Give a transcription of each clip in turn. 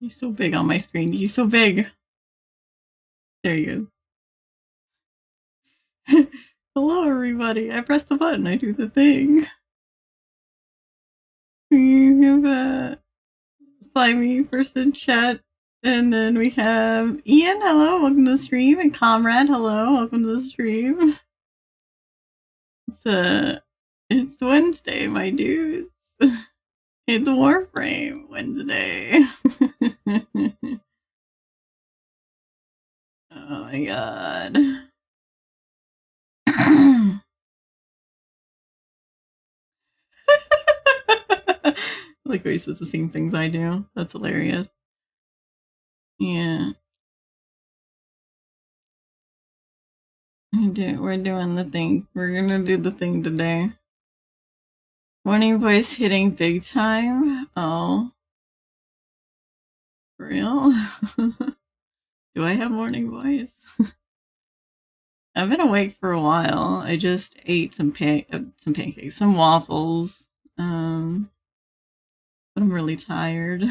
He's so big on my screen. He's so big. There you go. Hello, everybody. I press the button. I do the thing. We have a slimy person chat. And then we have Ian. Hello. Welcome to the stream. And Comrade. Hello. Welcome to the stream. It's Wednesday, my dudes. It's Warframe Wednesday. Oh my god. Like he says the same things I do. That's hilarious. Yeah. We're doing the thing. We're gonna do the thing today. Morning voice hitting big time. Oh. For real? Do I have morning voice? I've been awake for a while. I just ate some pancakes, some waffles. But I'm really tired.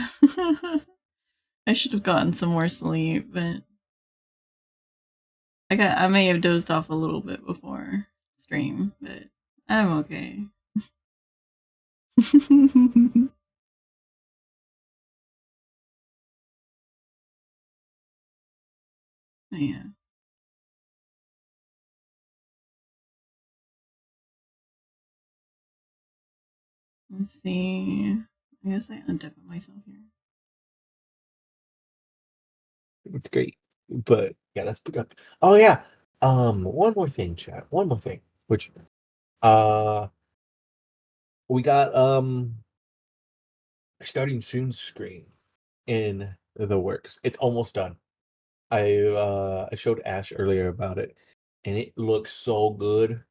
I should have gotten some more sleep, but I may have dozed off a little bit before stream, but I'm okay. Yeah. Let's see. I guess I undip myself here. It's great. But yeah, that's good. Oh yeah. One more thing, chat. One more thing. Which we got starting soon screen in the works. It's almost done. I showed Ash earlier about it, and it looks so good.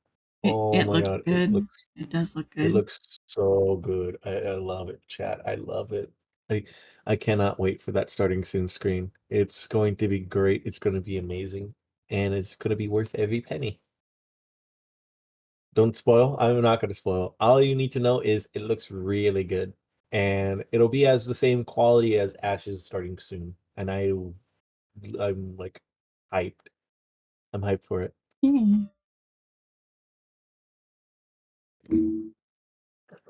Oh It my looks god, good. It does look good. It looks so good. I love it, chat. I love it. I cannot wait for that starting soon screen. It's going to be great. It's going to be amazing, and it's going to be worth every penny. Don't spoil. I'm not going to spoil. All you need to know is it looks really good, and it'll be as the same quality as Ash's starting soon. And I'm like hyped. I'm hyped for it.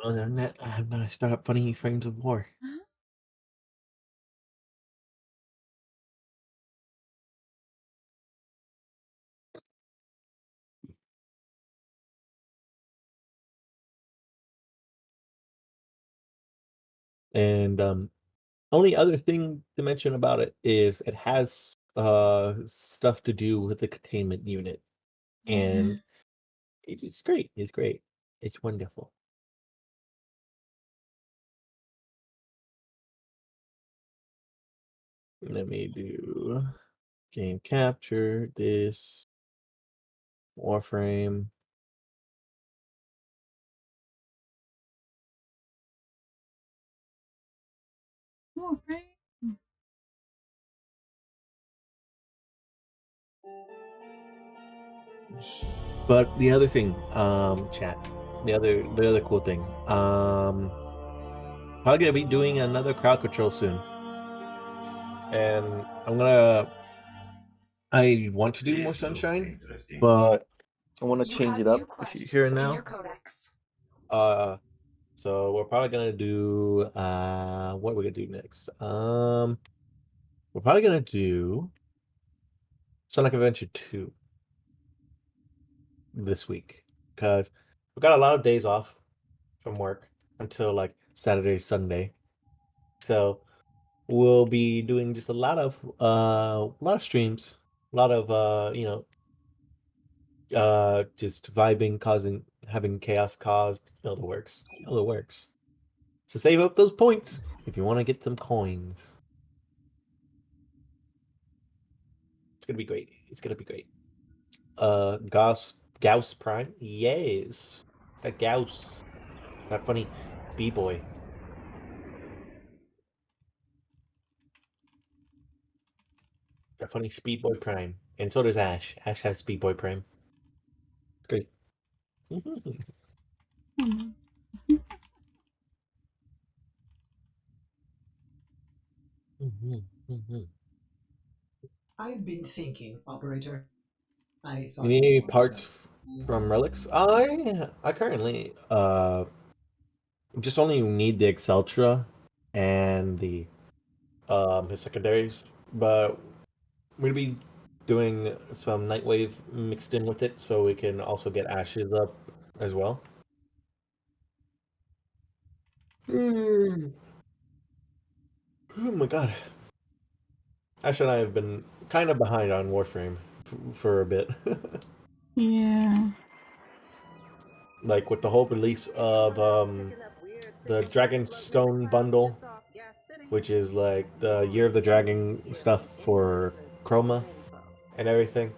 Other than that, I'm gonna start up Funny Frames of War. And only other thing to mention about it is it has stuff to do with the containment unit, and it's great. It's great. It's wonderful. Let me do game capture this Warframe. But the other thing, chat, the other cool thing, probably gonna be doing another crowd control soon, and I want to do more sunshine, but I want to change it up here and now. So we're probably gonna do what are we gonna do next? We're probably gonna do Sonic Adventure 2 this week because we've got a lot of days off from work until like Saturday, Sunday. So we'll be doing just a lot of streams, a lot of just vibing, having chaos caused, the works. The works. So save up those points if you want to get some coins. It's gonna be great. It's gonna be great. Gauss Prime, yes. That Gauss, that funny B-boy. That funny Speedboy Prime, and so does Ash. Ash has Speedboy Prime. It's great. I've been thinking, operator. I You thought need you any wanted parts from relics? I currently just only need the Exceltra and the his secondaries, but we'll be doing some Nightwave mixed in with it, so we can also get Ashes up as well. Mm. Oh my god, Ash and I have been kind of behind on Warframe for a bit. Yeah. Like with the whole release of the Dragonstone bundle, which is like the Year of the Dragon stuff for Chroma and everything.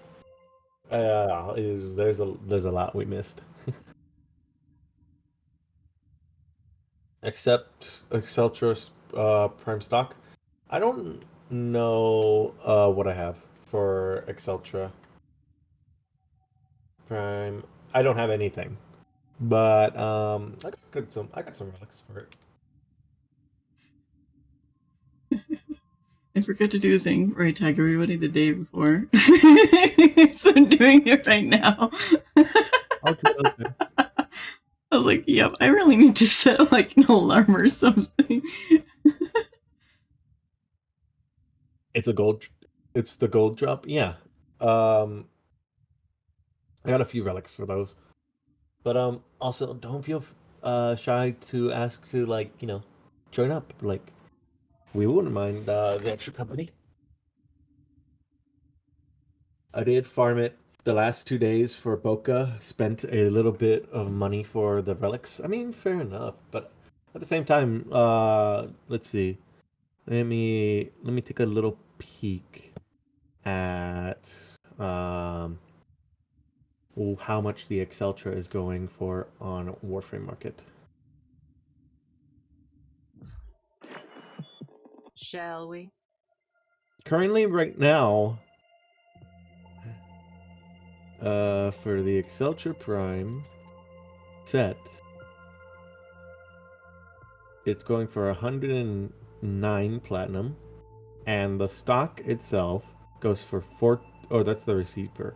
There's a lot we missed. Except Exceltra's Prime stock. I don't know what I have for Exceltra Prime. I don't have anything, but I got some relics for it. I forgot to do the thing where I tag everybody the day before. So I'm doing it right now. Okay, okay. I was like, yep, I really need to set like an alarm or something. It's a gold. It's the gold drop. Yeah. Um, I got a few relics for those. But also don't feel shy to ask to like join up. Like we wouldn't mind the extra company. I did farm it the last 2 days for Boca. Spent a little bit of money for the relics. I mean, fair enough. But at the same time, let's see. Let me take a little peek at how much the Exceltra is going for on Warframe Market. Shall we? Currently, right now, for the Exceltra Prime set, it's going for 109 platinum, and the stock itself goes for four. Oh, that's the receiver.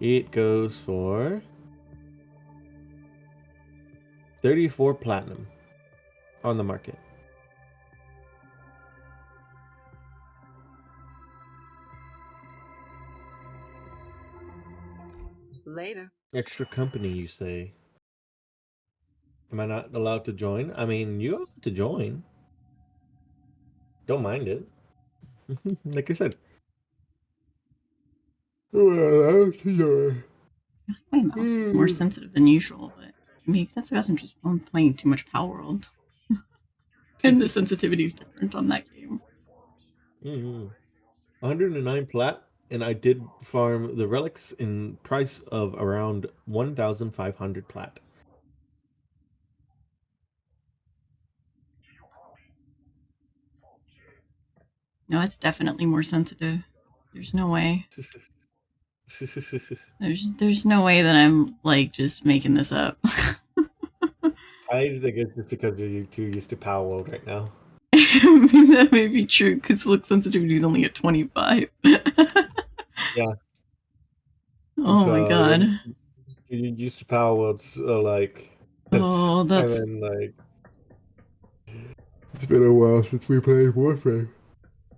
It goes for 34 platinum on the market. Later. Extra company, you say? Am I not allowed to join? I mean, you have to join. Don't mind it. Like I said. Well, allowed to join. My mouse is more sensitive than usual, but maybe that's because I'm just playing too much Power World. And the sensitivity is different on that game. 109 plat, and I did farm the relics in price of around 1,500 plat. No, it's definitely more sensitive. There's no way. There's no way that I'm like just making this up. I think it's just because you're too used to Power World right now. That may be true because look sensitivity is only at 25. Yeah. Oh my So god. you're used to Power World, so like that's Oh, and that's. then like it's been a while since we played Warframe.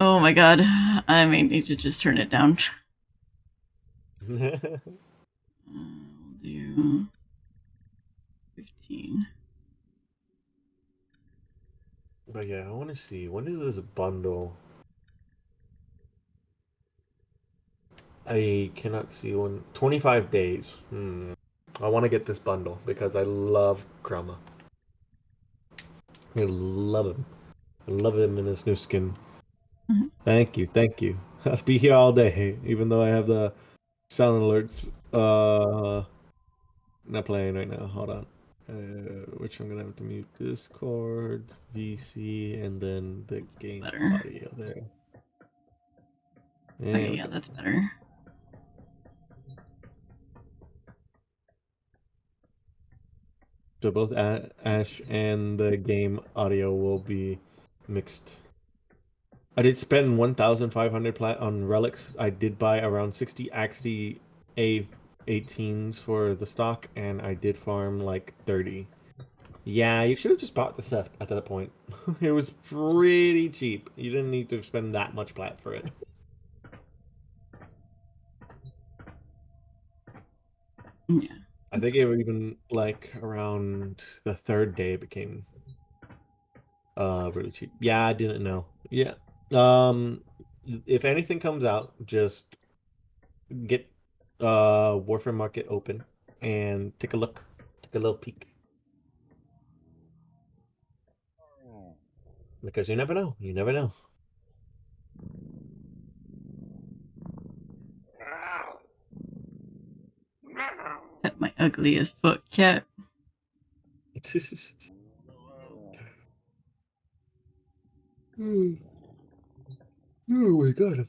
Oh my god. I may need to just turn it down. We'll do 15. But yeah, I want to see when is this bundle. I cannot see when 25 days. I want to get this bundle because I love Chroma. I love him. I love him in his new skin. Thank you, thank you. I'll be here all day, even though I have the sound alerts. Not playing right now. Hold on. Which I'm gonna have to mute Discord, VC, and then the game Better. audio there. There Okay, we yeah, go. that's better. So both Ash and the game audio will be mixed. I did spend 1,500 plat on relics. I did buy around 60 Axie A18s for the stock, and I did farm like 30. Yeah, you should have just bought the stuff at that point. It was pretty cheap. You didn't need to spend that much plat for it. Yeah. I think it was even like around the third day it became really cheap. Yeah, I didn't know. Yeah. If anything comes out, just get Warframe Market open and take a look. Take a little peek. Because you never know. You never know. Pet my ugliest foot cat. Oh my god.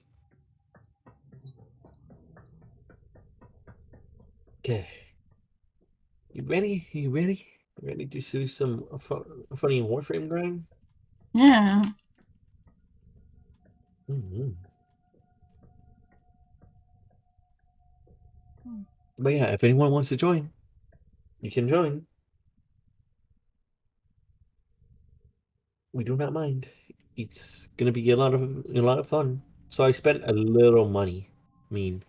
Okay. You ready? You ready? Ready to do some funny Warframe grind? Yeah. But yeah, if anyone wants to join, you can join. We do not mind. It's gonna be a lot of fun. So I spent a little money. I mean,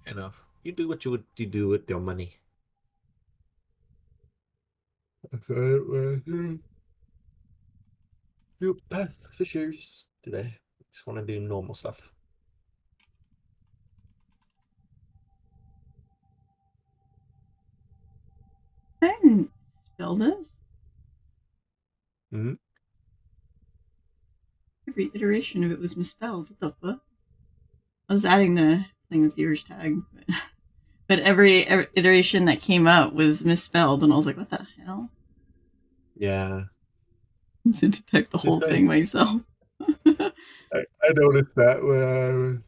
enough. You do what you do with your money. You path fishers today. Just want to do normal stuff. I didn't spell this. Every iteration of it was misspelled. What the fuck? I was adding the thing with viewers tag, but every iteration that came up was misspelled, and I was like, what the hell? Yeah. To detect the whole thing myself. I noticed that when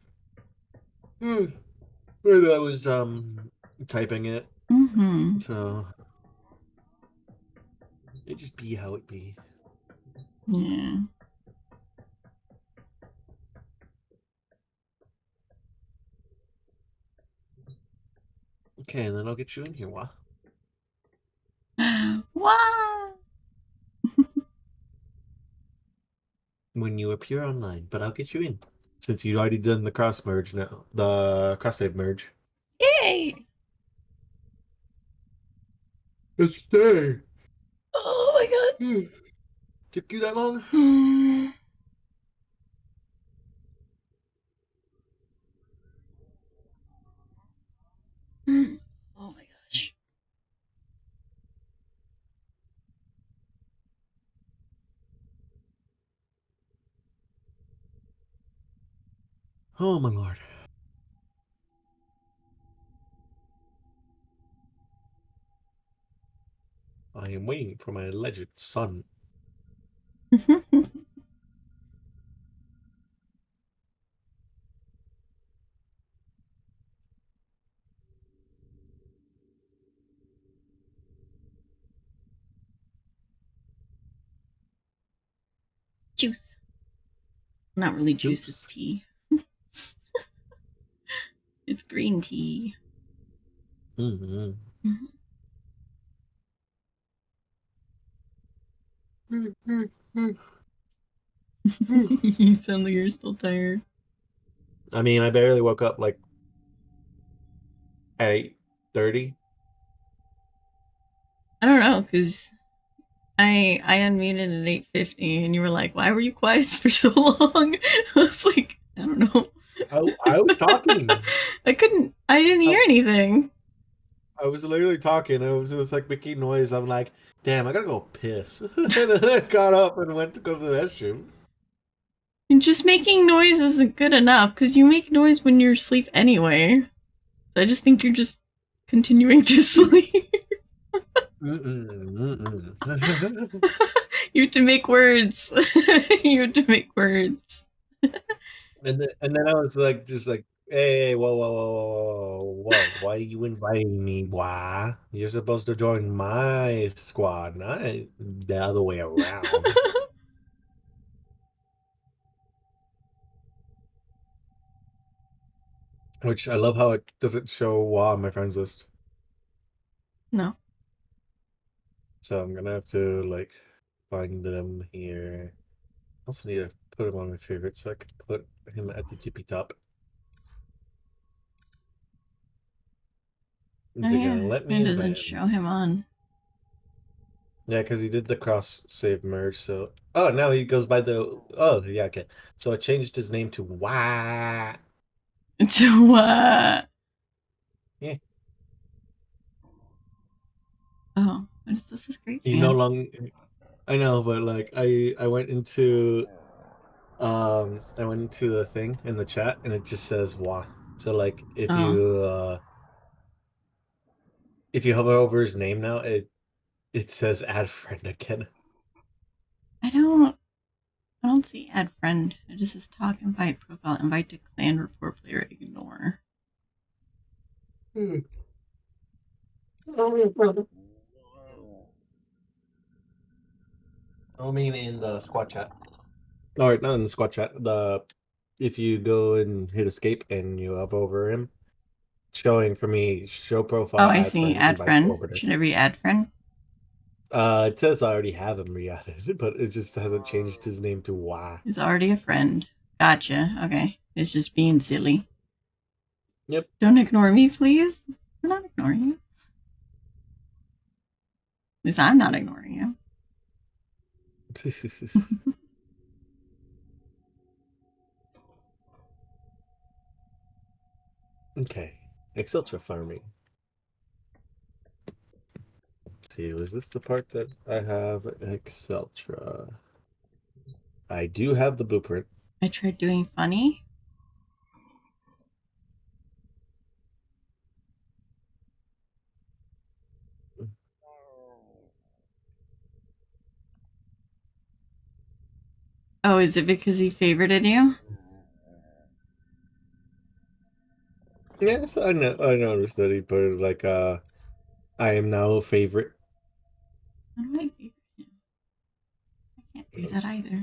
I was typing it. Mm-hmm. So it just be how it be. Yeah. Okay, and then I'll get you in here, Wah. Wow. When you appear online, but I'll get you in. Since you've already done the cross merge now. The cross save merge. Yay! It's day. Oh my god. Took you that long? Oh my gosh. Oh my lord. I am waiting for my alleged son. Juice. Not really juice, Juice. it's tea. It's green tea. Mm-hmm. You sound like you're still tired. I mean, I barely woke up like at 8:30. I don't know, because I unmuted at 8:50 and you were like, why were you quiet for so long? I was like, I don't know. I was talking. I didn't hear anything. I was literally talking. I was just like making noise. I'm like, damn, I gotta go piss. And then I got up and went to go to the restroom. And just making noise isn't good enough, because you make noise when you're asleep anyway. So I just think you're just continuing to sleep. You have to make words. You have to make words. And then I was like, just like, hey, whoa, why are you inviting me? Why? You're supposed to join my squad, not the other way around. Which I love how it doesn't show WA on my friends list. No. So I'm gonna have to like find them here. I also need to put him on my favorites so I can put him at the tippy top. Is Oh it yeah, gonna let me it invite doesn't him? show him on. Yeah, because he did the cross save merge. So now he goes by the yeah, okay. So I changed his name to Wah. To what? Yeah. Oh, what is this? This great He's fan. no longer. I know, but like I went into the thing in the chat and it just says Wah. So like if you hover over his name now, it says add friend again. I don't see add friend. It just says talk, invite, profile, invite to clan, report player, ignore. I mean in the squad chat. All right, not in the squad chat. If you go and hit escape and you hover over him, showing for me show profile. Oh, I see. Add invite friend. orbiter. Should it be add friend? It says I already have him re-added, but it just hasn't changed his name to Wah. He's already a friend. Gotcha. Okay. It's just being silly. Yep. Don't ignore me, please. I'm not ignoring you. At least I'm not ignoring you. Okay. Exceltra farming. Let's see, was this the part that I have Exceltra? I do have the blueprint. I tried doing funny. Oh, is it because he favorited you? Yes, I know. I noticed that he put it like I am now a favorite. I might favorite him. I can't do that either.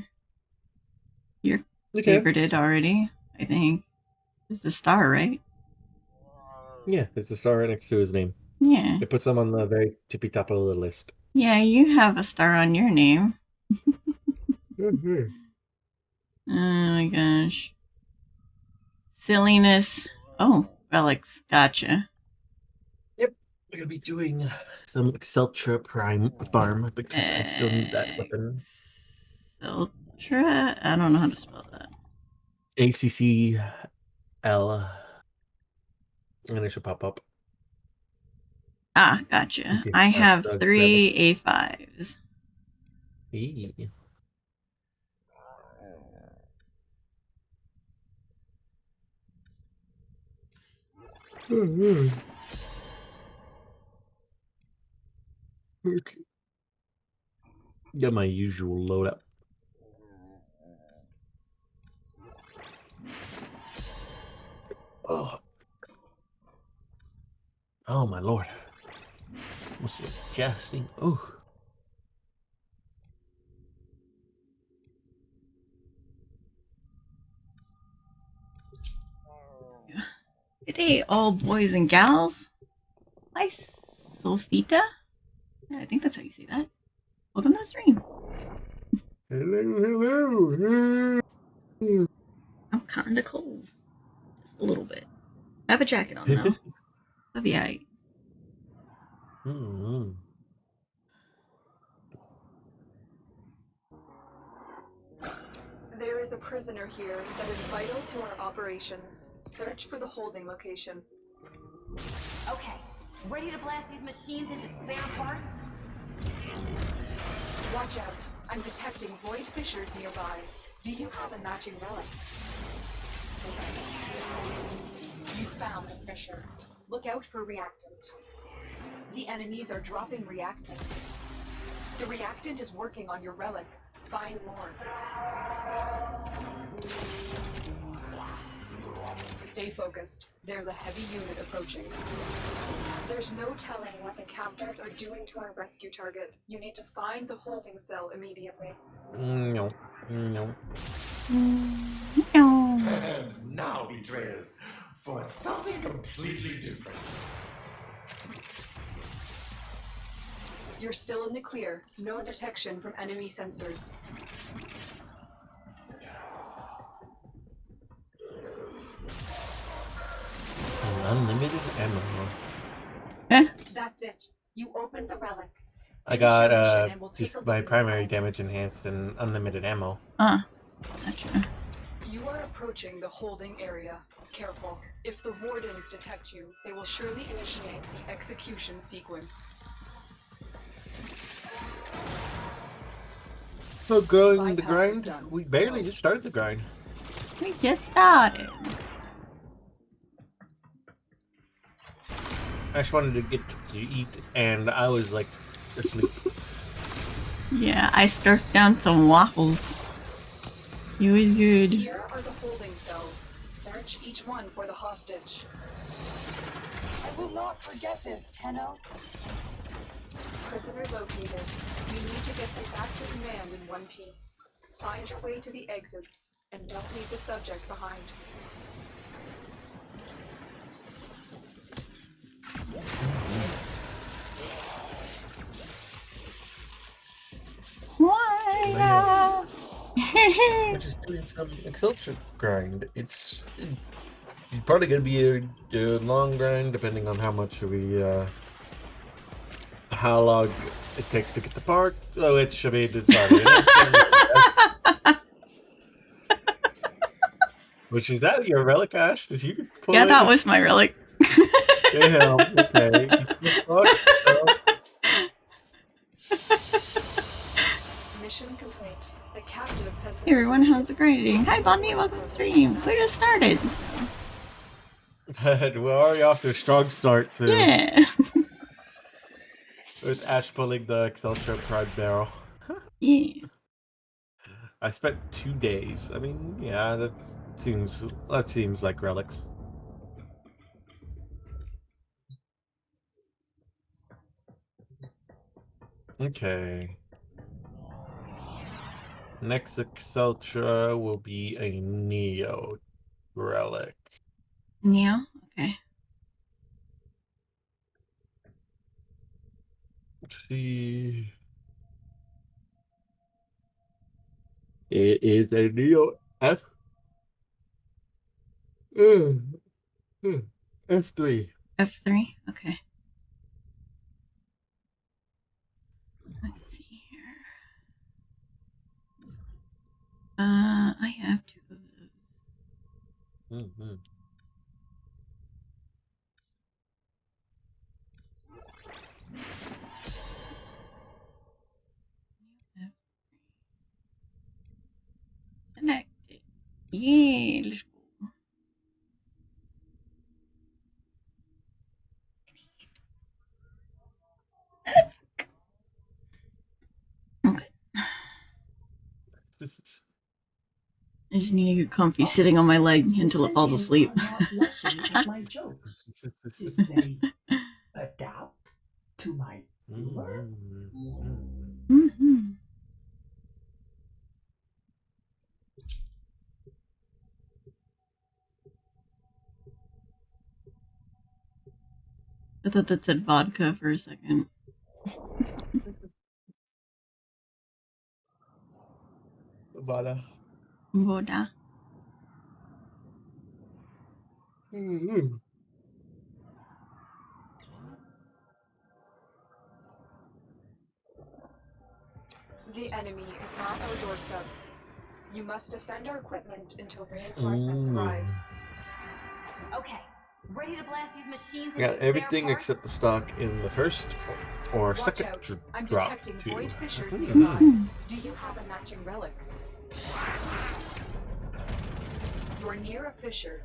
You're favorited already, I think. There's a star, right? Yeah, it's a star right next to his name. Yeah. It puts him on the very tippy top of the list. Yeah, you have a star on your name. Mm-hmm. Oh my gosh. Silliness. Oh, relics. Gotcha. Yep. We're gonna be doing some Exceltra Prime farm because I still need that weapon. Exceltra? I don't know how to spell that. ACCL. And it should pop up. Ah, gotcha. I have 3 A5s. Eee. Okay. Got my usual loadout. Oh my lord. What's the casting? Oh. Good day, all boys and gals. Hi, Sulfita. Yeah, I think that's how you say that. Welcome to the stream. Hello. I'm kinda cold. Just a little bit. I have a jacket on though. That'll be alright. Mm-hmm. There is a prisoner here that is vital to our operations. Search for the holding location. Okay, ready to blast these machines into spare parts? Watch out. I'm detecting void fissures nearby. Do you have a matching relic? You found a fissure. Look out for reactant. The enemies are dropping reactant. The reactant is working on your relic. Find more. Stay focused. There's a heavy unit approaching. There's no telling what the captors are doing to our rescue target. You need to find the holding cell immediately. No. And now, betrayers, for something completely different. You're still in the clear. No detection from enemy sensors. Unlimited ammo. That's it. You opened the relic. I got just my primary damage enhanced and unlimited ammo. Gotcha. You are approaching the holding area. Careful. If the wardens detect you, they will surely initiate the execution sequence. So going the Bypass is grind? done. We barely just started the grind. We just started. I just wanted to get to eat, and I was like asleep. Yeah, I scarfed down some waffles. It was good. Here are the holding cells. Search each one for the hostage. I will not forget this, Tenno. Prisoner located. You need to get them back to command in one piece. Find your way to the exits, and don't leave the subject behind. Why? We're just doing some Excelsior grind. It's probably gonna be a long grind, depending on how much we how long it takes to get the part. Oh, it should be decided. Which is that your relic, Ash? Did you pull Yeah, it? that was my relic. Damn, okay. Mission complete. The captive has been... Hey everyone, how's the grinding? Hi Bonnie, welcome to the stream. We just started. We're already off to a strong start, too. Yeah. With Ash pulling the Excelsior Prime barrel. Yeah. I spent 2 days. I mean, yeah, that seems like relics. Okay. Next Excelsior will be a Neo relic. Neo? Okay. Let's see. It is a Neo F3. F3? Okay. Let's see here. I have 2 of those. Mm-hmm. Connected. Yeah, let's go. Okay. I just need to get comfy sitting on my leg until it falls asleep. My jokes. If they adapt to my humor. Mm-hmm. I thought that said vodka for a second. Voda. Voda. Mm-hmm. The enemy is not our doorstep. You must defend our equipment until reinforcements arrive. Okay, ready to blast these machines I got into everything spare parts? except the stock in the first or Watch second out. I'm drop. detecting too. void fissures nearby. Do you have a matching relic? You're near a fissure.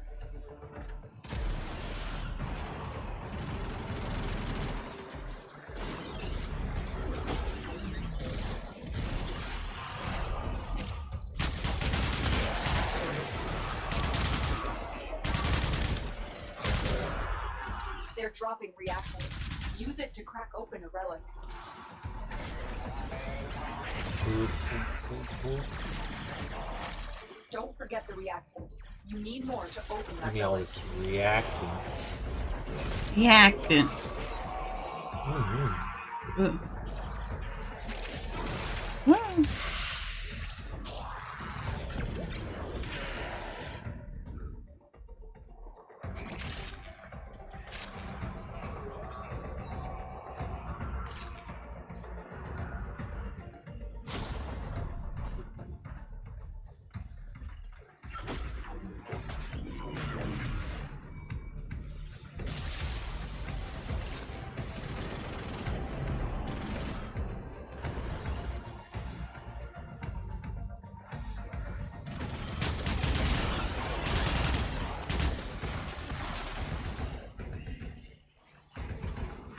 They're dropping reactant. Use it to crack open a relic. Don't forget the reactant. You need more to open that Give me all relic. this reacting. Reactant. Mm-hmm. Ugh. Hmm.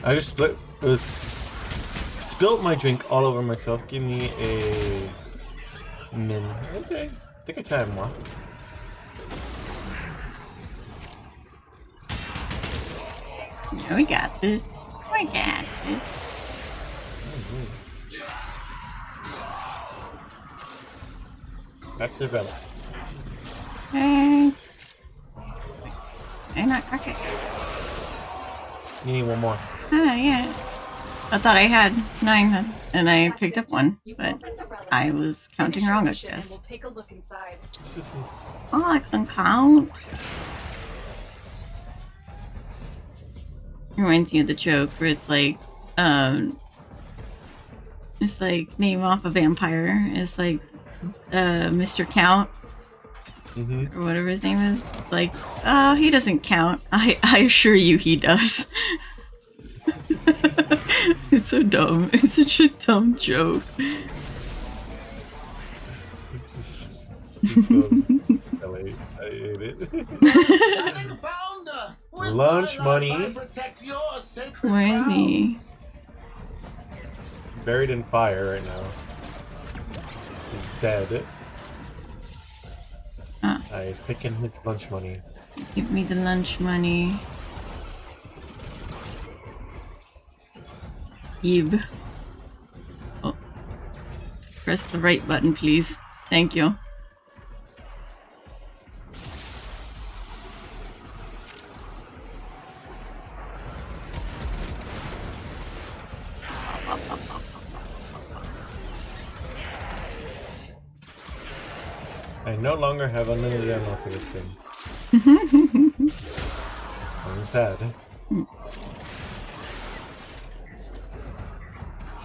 I just spilled my drink all over myself. Give me a min. Okay, take your time, Wa. Yeah, we got this. We got this. Back to Vela. Hey. I'm not cracking. You need one more. Oh, yeah. I thought I had 9 then, and I picked up one, but I was counting wrong, I And we'll guess. take a look inside. Oh, I can count. Reminds me of the joke where it's like name off a vampire. It's like, Mr. Count, Mm-hmm. or whatever his name is. It's like, oh, he doesn't count. I assure you he does. It's so dumb. It's such a dumb joke. I hate it. Lunch money. Where is he? Buried in fire right now. He's dead. I'm picking his lunch money. Give me the lunch money. Give. Oh. Press the right button, please. Thank you. I no longer have unlimited ammo for this thing. I'm sad.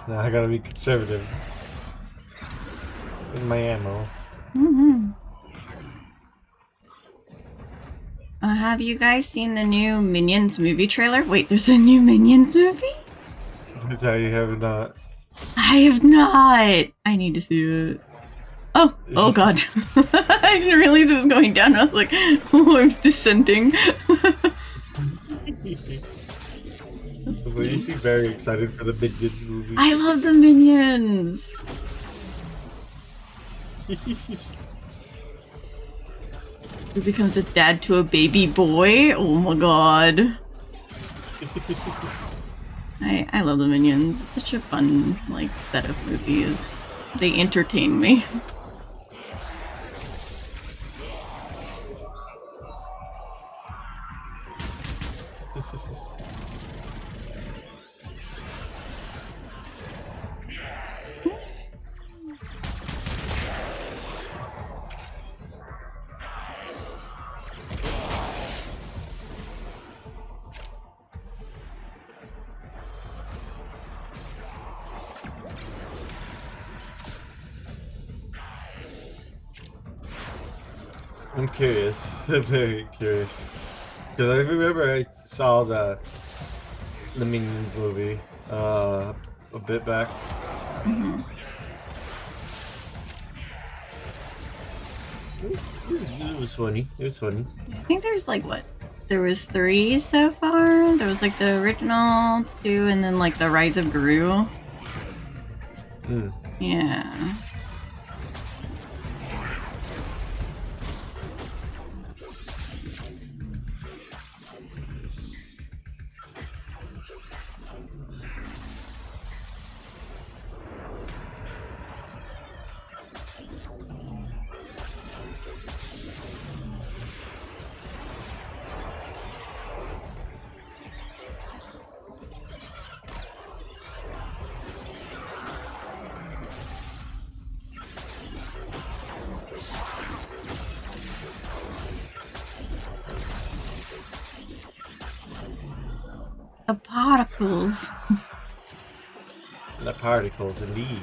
Now I gotta be conservative with my ammo. Have you guys seen the new Minions movie trailer? Wait, there's a new Minions movie? I have not. I have not. I need to see it. Oh god. I didn't realize it was going down. I was like, oh, I'm descending. So you seem very excited for the Minions movie. I love the Minions. Who becomes a dad to a baby boy? Oh my god. I love the Minions. It's such a fun, like, set of movies. They entertain me. I'm curious, very curious, because I remember I saw the Minions movie a bit back. It was funny. It was funny. I think there's like what? There was 3 so far. There was like the original 2, and then like the Rise of Gru. Yeah. The particles. The particles, indeed.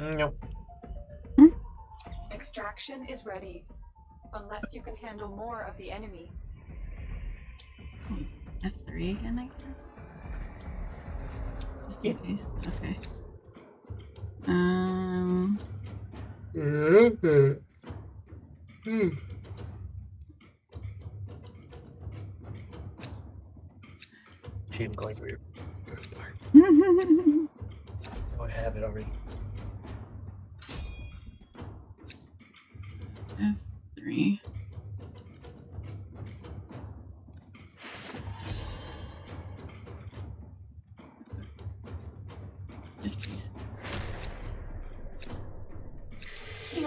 Nope. Extraction is ready. Unless you can handle more of the enemy. F3 again, I guess? Just in case. Okay. Team going for your part. Oh, I have it already. F3. Yes, please.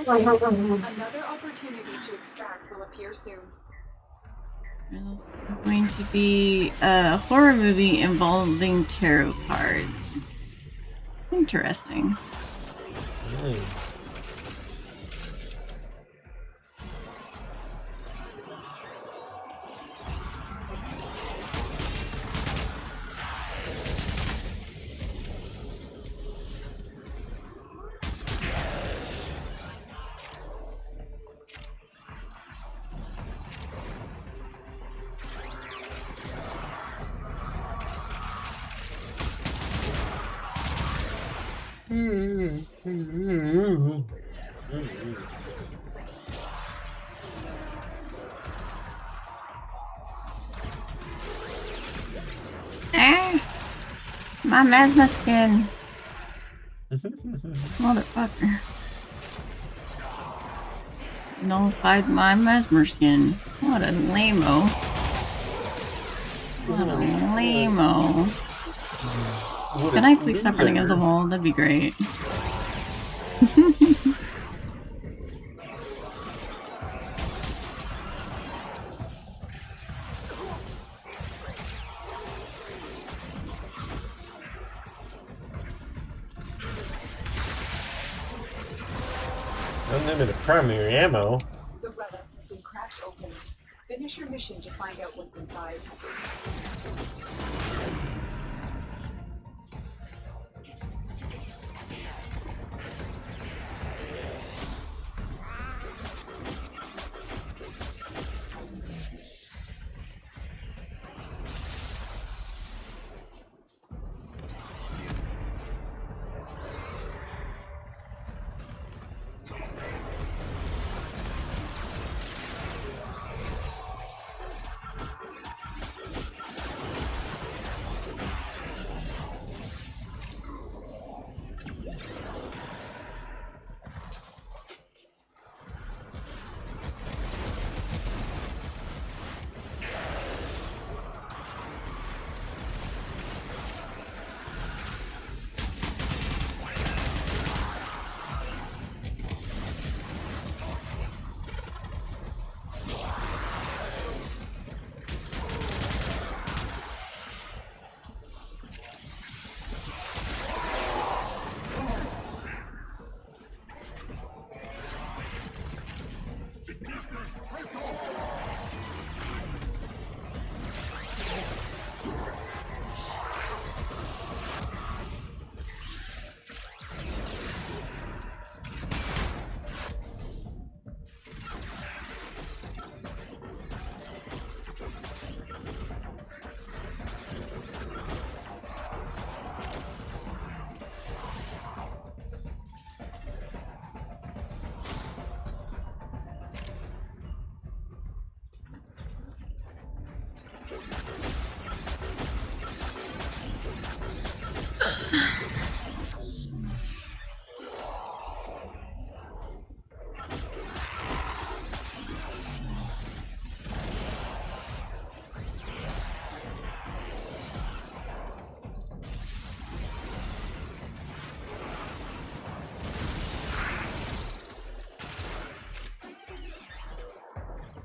Another opportunity to extract will appear soon. There's going to be a horror movie involving tarot cards. Interesting. My Mesma skin. Motherfucker. Nullified my Mesmer skin. What a lame-o. What a lame-o. Can I please stop running into the wall? That'd be great. Unlimited primary ammo. The relic has been cracked open. Finish your mission to find out what's inside.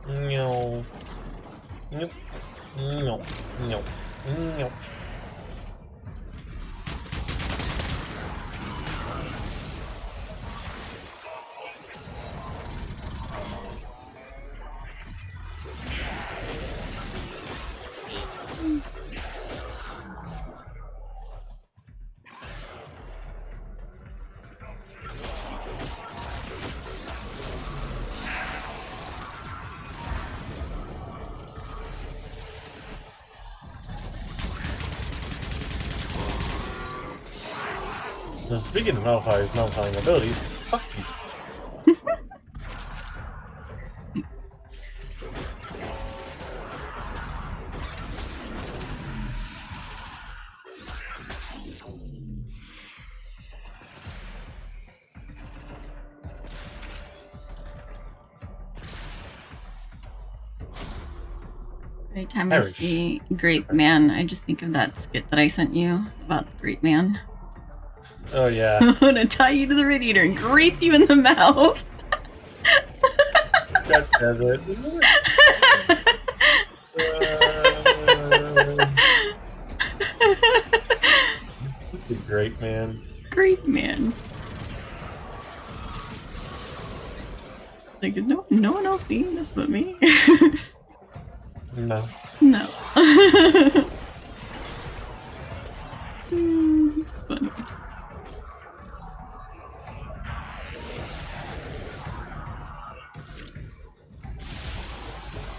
No. Nope. No. No. No. So speaking of Malphite's Malphite abilities, fuck you. Every time I Perish. see Grape Man, I just think of that skit that I sent you about the Grape Man. Oh yeah. I'm gonna tie you to the radiator and grape you in the mouth. That does it. It's a great man. Grape Man. Like, is no one else seeing this but me? No. No. Funny.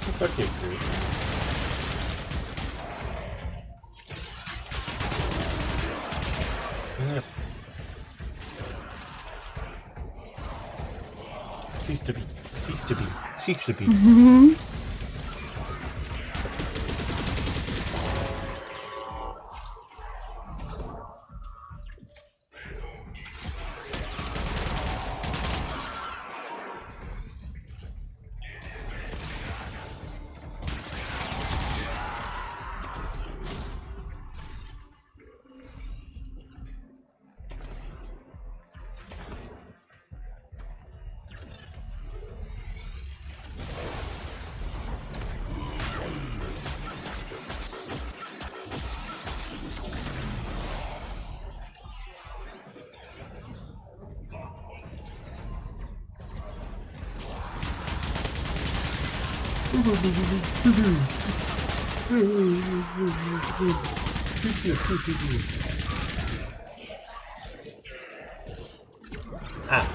It's okay, dude. Yeah. Cease to be. Cease to be. Cease to be. Mhm. Ah.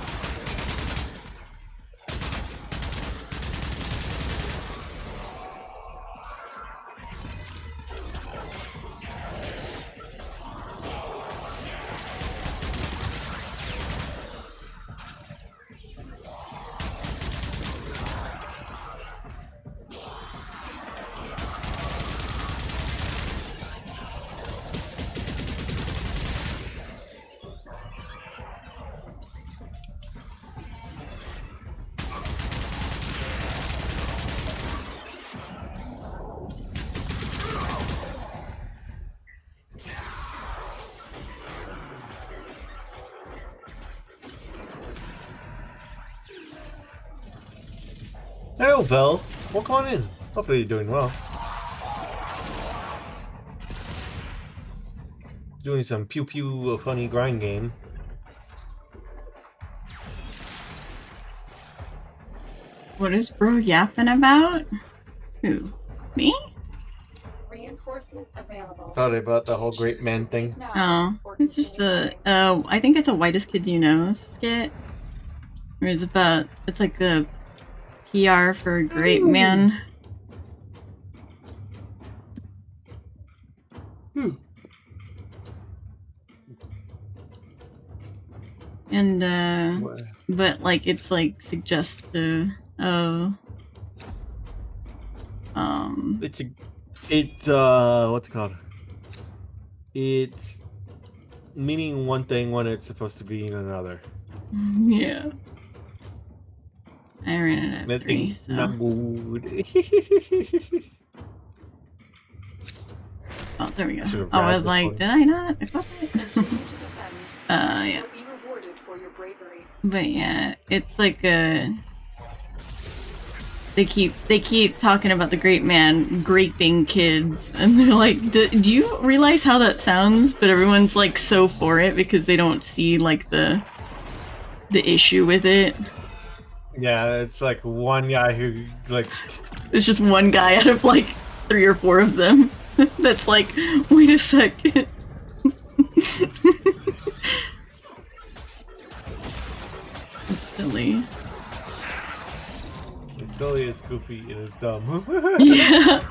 Hey, Vel. Welcome on in. Hopefully you're doing well. Doing some pew pew funny grind game. What is bro yapping about? Who? Me? Reinforcements available. Sorry about the whole great man thing. Oh, it's just I think it's a Whitest Kid You Know skit. It's like the PR for Grape Man. And but like it's like suggestive of It's what's it called? It's meaning one thing when it's supposed to be another. Yeah. I ran it at 3, Nothing so. not good. Oh, there we go. Should've I grabbed was the like, point. did I not? I thought I- Continue to defend. yeah. You'll be rewarded for your bravery. But yeah, it's like a. They keep talking about the great man graping kids, and they're like, do you realize how that sounds? But everyone's like so for it because they don't see like the issue with it. Yeah, it's like one guy who like. There's just one guy out of like 3 or 4 of them that's like, wait a second. It's silly. It's silly, it's goofy, and it's dumb. Yeah.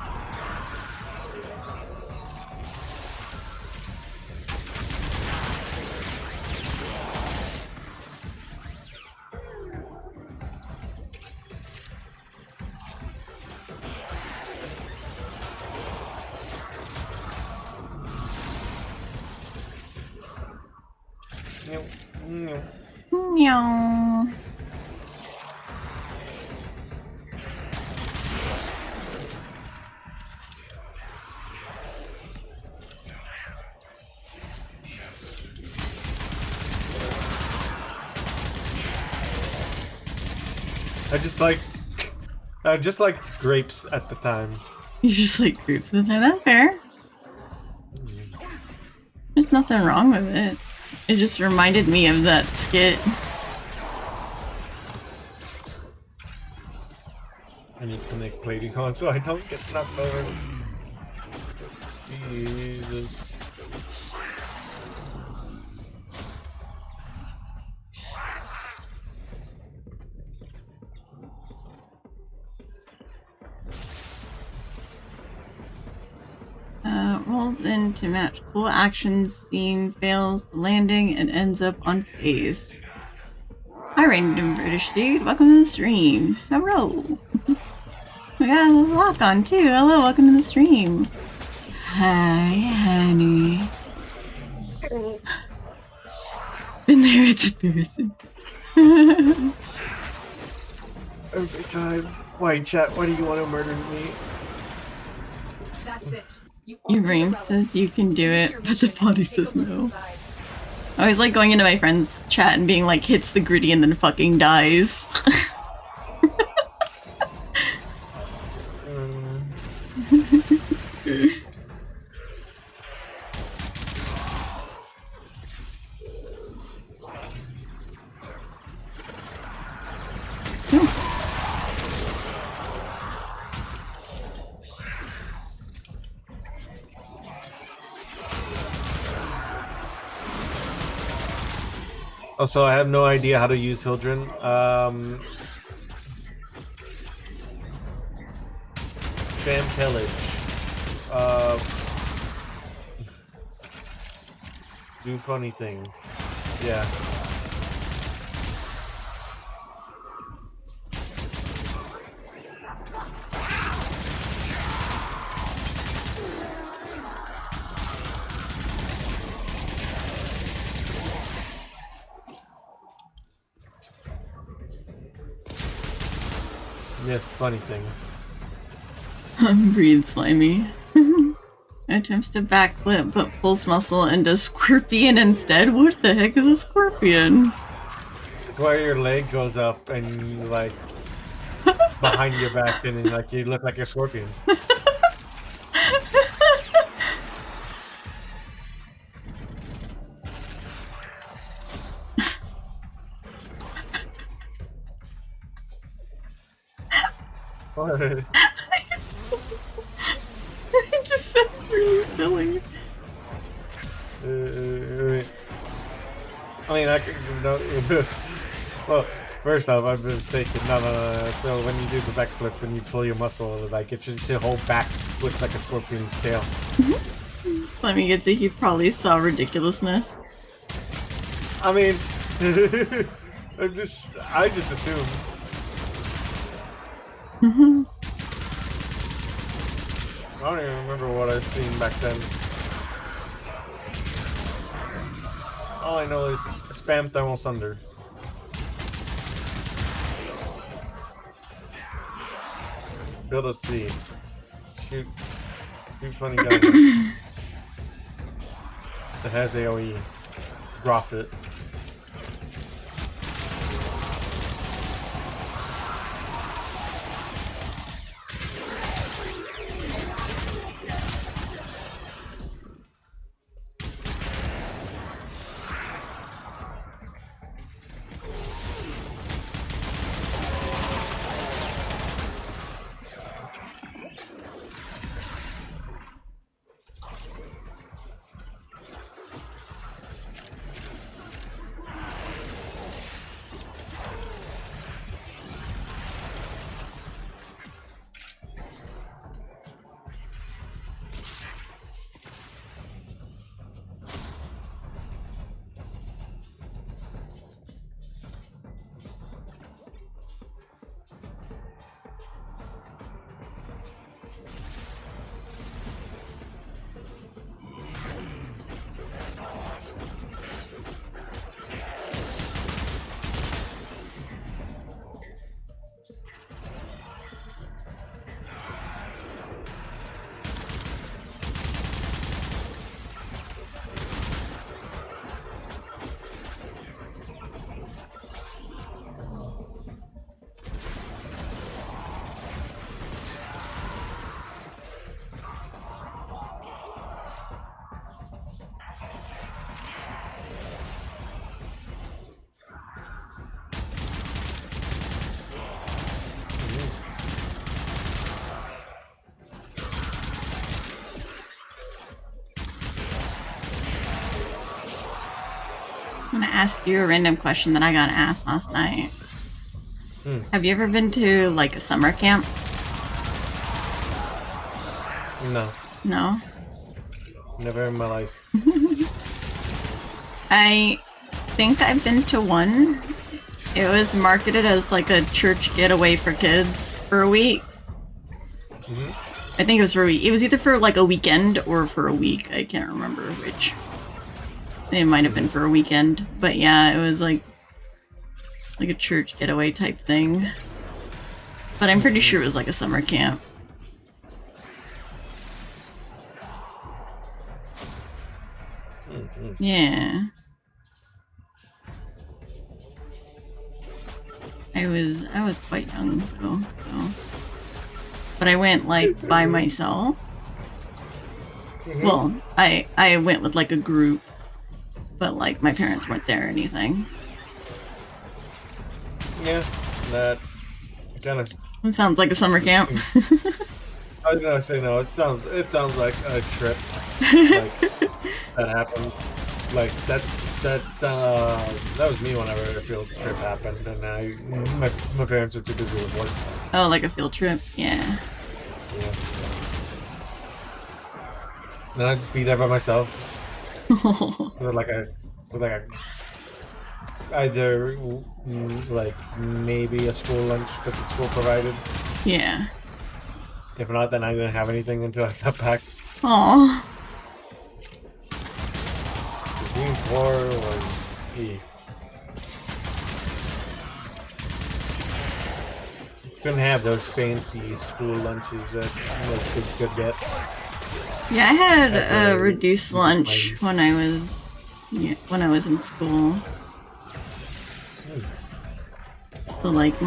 Meow. I just liked grapes at the time. You just like groups of the time. That's fair. There's nothing wrong with it. It just reminded me of that skit. I need to make plating on so I don't get knocked over. Jesus. Rolls in to match cool action scene, fails the landing, and ends up on face. Hi, random British dude. Welcome to the stream. Hello. We got a lock on too. Hello, welcome to the stream. Hi, honey. Been there, it's embarrassing. Every time. Why, chat? Why do you want to murder me? That's it. Your brain says you can do it, but the body says no. I always like going into my friend's chat and being like, hits the gritty and then fucking dies. Also, I have no idea how to use Hildren. Sham Pillage. Do funny thing. Yeah. Yes, funny thing. Breathe slimy. Attempts to backflip but pulls muscle and does scorpion instead? What the heck is a scorpion? It's where your leg goes up and like behind your back and like you look like a scorpion. What? It just sounds really silly. I mean, I could no. Well, first off, I'm mistaken. No. So when you do the backflip and you pull your muscle, like it's just your whole back looks like a scorpion's tail. Slimy gets it. He probably saw ridiculousness. I mean, I just assumed. I don't even remember what I've seen back then. All I know is spam thermal thunder. Build a C. Shoot funny guy that has AoE. Drop it. I'm gonna ask you a random question that I got asked last night. Have you ever been to like a summer camp? No. No? Never in my life. I think I've been to one. It was marketed as like a church getaway for kids for a week. I think it was for a week. It was either for like a weekend or for a week. I can't remember which. It might have been for a weekend. But yeah, it was like a church getaway type thing. But I'm pretty sure it was like a summer camp. Yeah. I was quite young though, so. But I went like by myself. Well, I went with like a group, but like my parents weren't there or anything. Yeah, that kind of. It sounds like a summer camp. I was gonna say no. It sounds like a trip. Like that happens. Like that was me whenever a field trip happened, and my parents were too busy with work. Oh, like a field trip, yeah. Yeah. Then I'd just be there by myself. with either like maybe a school lunch that the school provided. Yeah. If not, then I didn't have anything until I got back. Aww. Being poor was key. Couldn't have those fancy school lunches that most kids could get. Yeah, I had a reduced lunch when I was in school. So like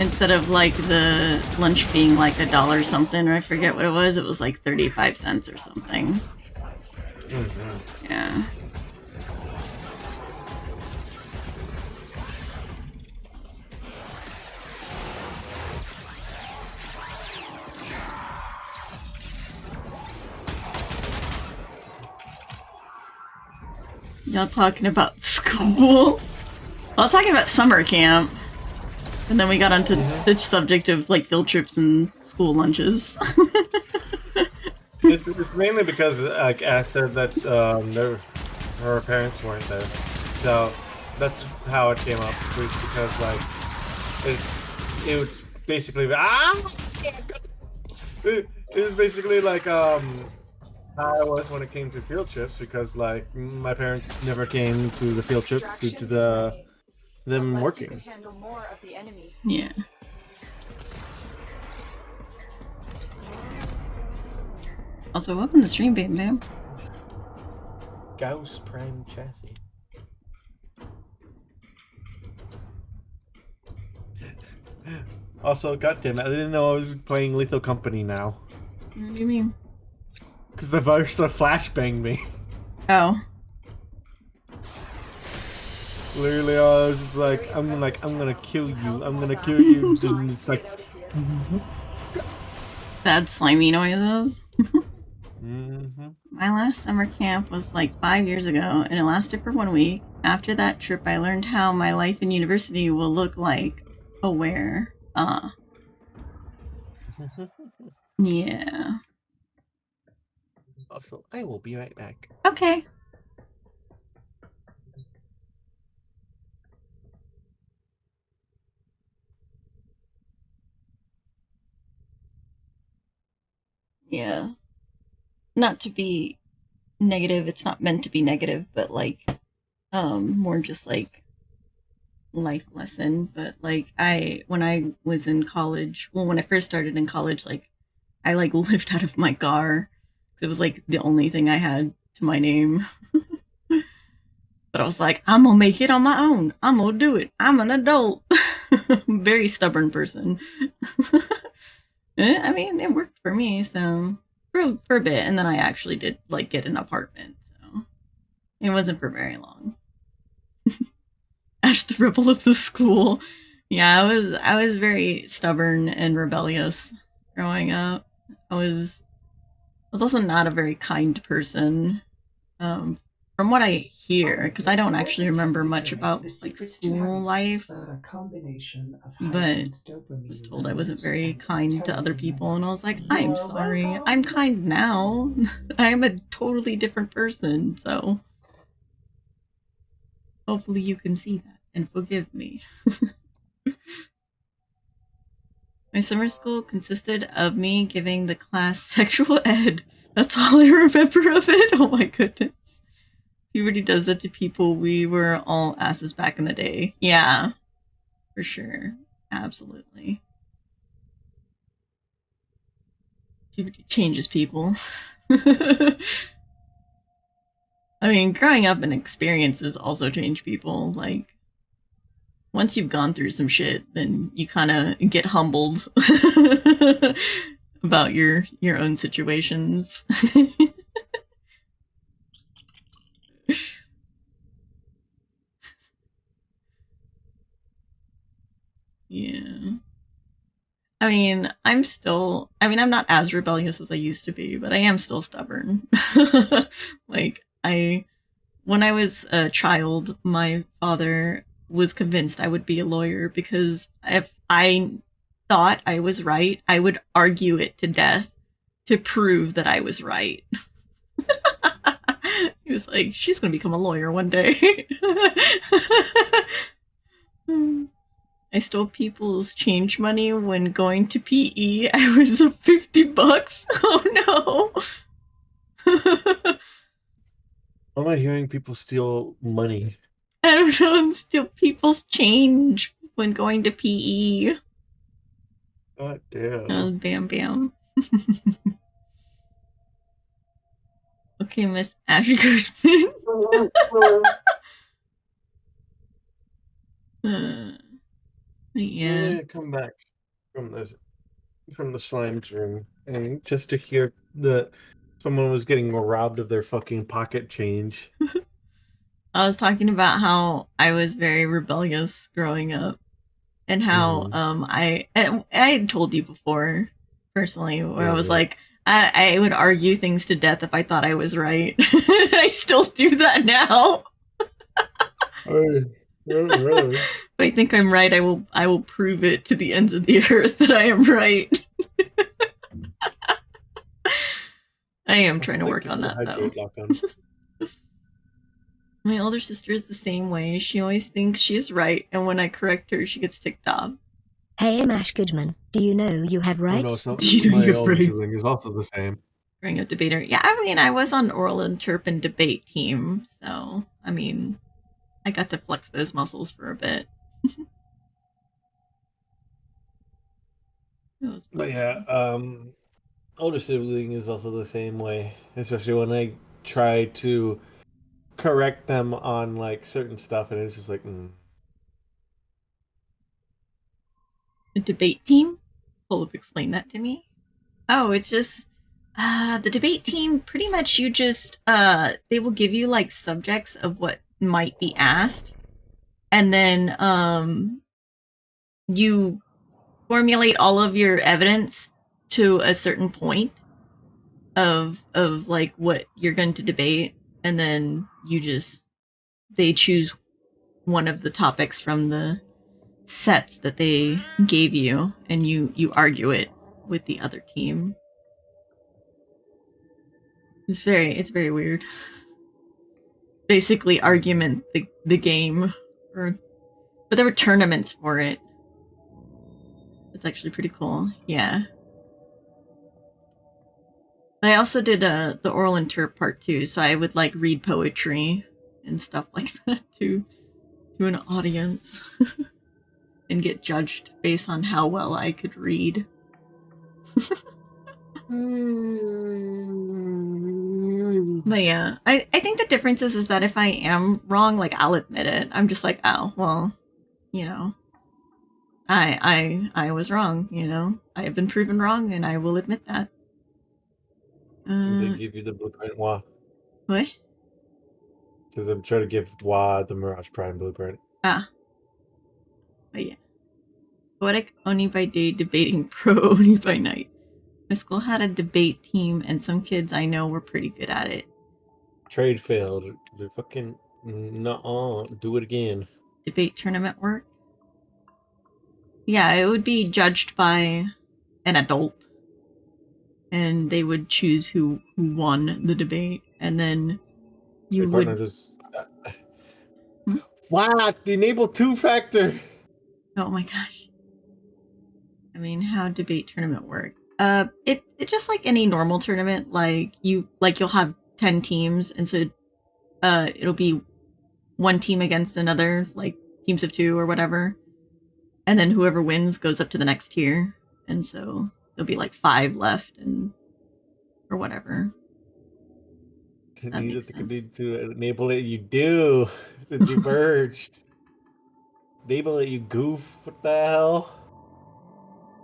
instead of like the lunch being like $1 something, or I forget what it was like 35 cents or something. Yeah. Y'all talking about school? I was talking about summer camp. And then we got onto the subject of like field trips and school lunches. It's mainly because like after that her parents weren't there. So that's how it came up. Was because like it was basically it was basically like I was when it came to field trips because, like, my parents never came to the field trip due to them Unless you can working. handle more of the enemy. Yeah. Also, welcome to stream, Bam Bam. Gauss Prime Chassis. Also, goddamn it, I didn't know I was playing Lethal Company now. What do you mean? Because the virus flashbanged me. Oh. Literally, I was just like, I'm gonna kill you. I'm gonna kill you. And it's like, Bad slimy noises. mm-hmm. My last summer camp was like 5 years ago, and it lasted for 1 week. After that trip, I learned how my life in university will look like. Aware. Yeah. Also, I will be right back. Okay. Yeah. Not to be negative, it's not meant to be negative, but like, more just like life lesson. But like, when I was in college, well, when I first started in college, like, I like lived out of my car. It was like the only thing I had to my name. But I was like, I'm gonna make it on my own. I'm gonna do it. I'm an adult. Very stubborn person. I mean, it worked for me, so for a bit, and then I actually did like get an apartment. So it wasn't for very long. Ash the rebel of the school. Yeah, I was very stubborn and rebellious growing up. I was also not a very kind person. From what I hear, because I don't actually remember much about like school life, but I was told I wasn't very kind to other people, and I was like, I'm sorry, I'm kind now. I'm a totally different person, so hopefully you can see that and forgive me. My summer school consisted of me giving the class sexual ed. That's all I remember of it. Oh my goodness. Puberty does that to people. We were all asses back in the day. Yeah, for sure. Absolutely. Puberty changes people. I mean, growing up and experiences also change people. Like, once you've gone through some shit, then you kind of get humbled about your own situations. Yeah. I mean, I'm not as rebellious as I used to be, but I am still stubborn. Like, when I was a child, my father was convinced I would be a lawyer because if I thought I was right, I would argue it to death to prove that I was right. He was like, she's going to become a lawyer one day. I stole people's change money when going to PE. I was up $50. Oh no. Why am I hearing people steal money? I don't know, and steal people's change when going to PE. God damn. Bam Bam. Okay, Miss Ash Goodman. Yeah. Come back from the slime's room, and just to hear that someone was getting robbed of their fucking pocket change. I was talking about how I was very rebellious growing up, and how I had told you before personally, where I was like, I would argue things to death if I thought I was right. I still do that now. If I think I'm right, I will prove it to the ends of the earth that I am right. I am trying to work on that though. My older sister is the same way. She always thinks she's right, and when I correct her, she gets ticked off. Hey, Mash Goodman, do you know you have rights? Oh, no, Do you know my you have older rights? sibling is also the same. Growing up debater. Yeah, I mean, I was on oral interp and debate team, so I mean, I got to flex those muscles for a bit. But yeah, older sibling is also the same way, especially when I try to correct them on like certain stuff, and it's just like, A debate team? Philip explained that to me. Oh, it's just the debate team. Pretty much, you just they will give you like subjects of what might be asked, and then you formulate all of your evidence to a certain point of like what you're going to debate, and then they choose one of the topics from the sets that they gave you, and you argue it with the other team. It's very weird. Basically argument the game, but there were tournaments for it. It's actually pretty cool. Yeah. But I also did the oral interp part too, so I would like read poetry and stuff like that to an audience and get judged based on how well I could read. But yeah, I think the difference is that if I am wrong, like I'll admit it. I'm just like, oh well, you know, I was wrong. You know, I have been proven wrong, and I will admit that. they give you the blueprint. Wah. What? Because I'm trying to give Wah the Mirage Prime blueprint. Ah. But yeah. Poetic only by day, debating pro only by night. My school had a debate team, and some kids I know were pretty good at it. Trade failed. They're fucking nuh-uh. Do it again. Debate tournament work? Yeah, it would be judged by an adult, and they would choose who won the debate, and then you My would. partner just. Wow! The enable 2-factor. Oh my gosh! I mean, how debate tournament work? It's just like any normal tournament. You'll have 10 teams, and so it'll be one team against another, like teams of 2 or whatever, and then whoever wins goes up to the next tier, and so there'll be like 5 left, and or whatever. Need to enable it. You do since you merged. Enable it, you goof. What the hell?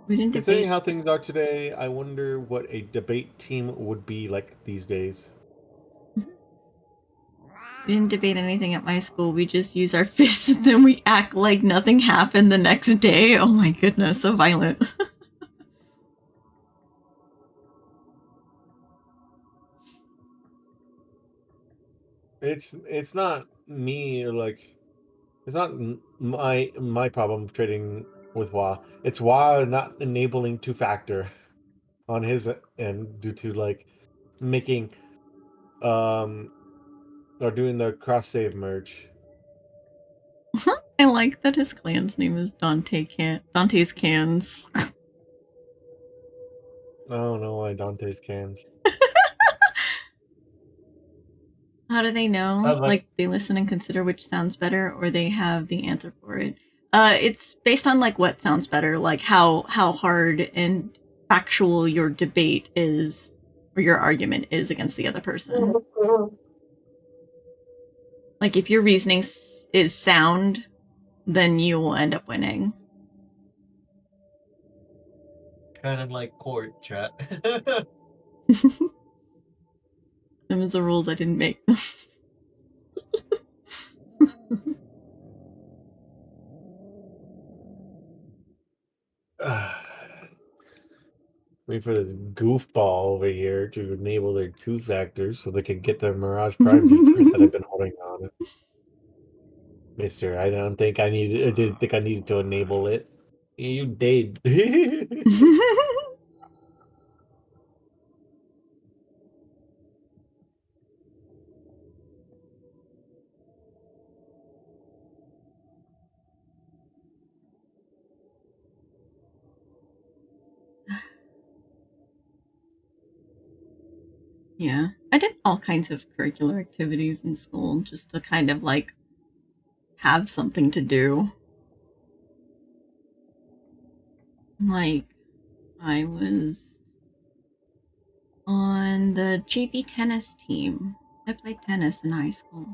We didn't Considering debate. how things are today, I wonder what a debate team would be like these days. We didn't debate anything at my school. We just use our fists and then we act like nothing happened the next day. Oh my goodness, so violent. It's not me or like it's not my problem of trading with Wah. It's Wah not enabling 2-factor on his end due to like making or doing the cross save merge. I like that his clan's name is Dante's Cans. I don't know why Dante's cans. How do they know? Like they listen and consider which sounds better, or they have the answer for it. It's based on like what sounds better, like how hard and factual your debate is, or your argument is against the other person. Like if your reasoning is sound, then you will end up winning. Kind of like court chat. Them's the rules, I didn't make them. Wait for this goofball over here to enable their 2-factors so they can get their Mirage Prime blueprint that I've been holding on. Mister, I didn't think I needed to enable it. You did. Yeah. I did all kinds of curricular activities in school just to kind of like have something to do. Like, I was on the JV tennis team. I played tennis in high school.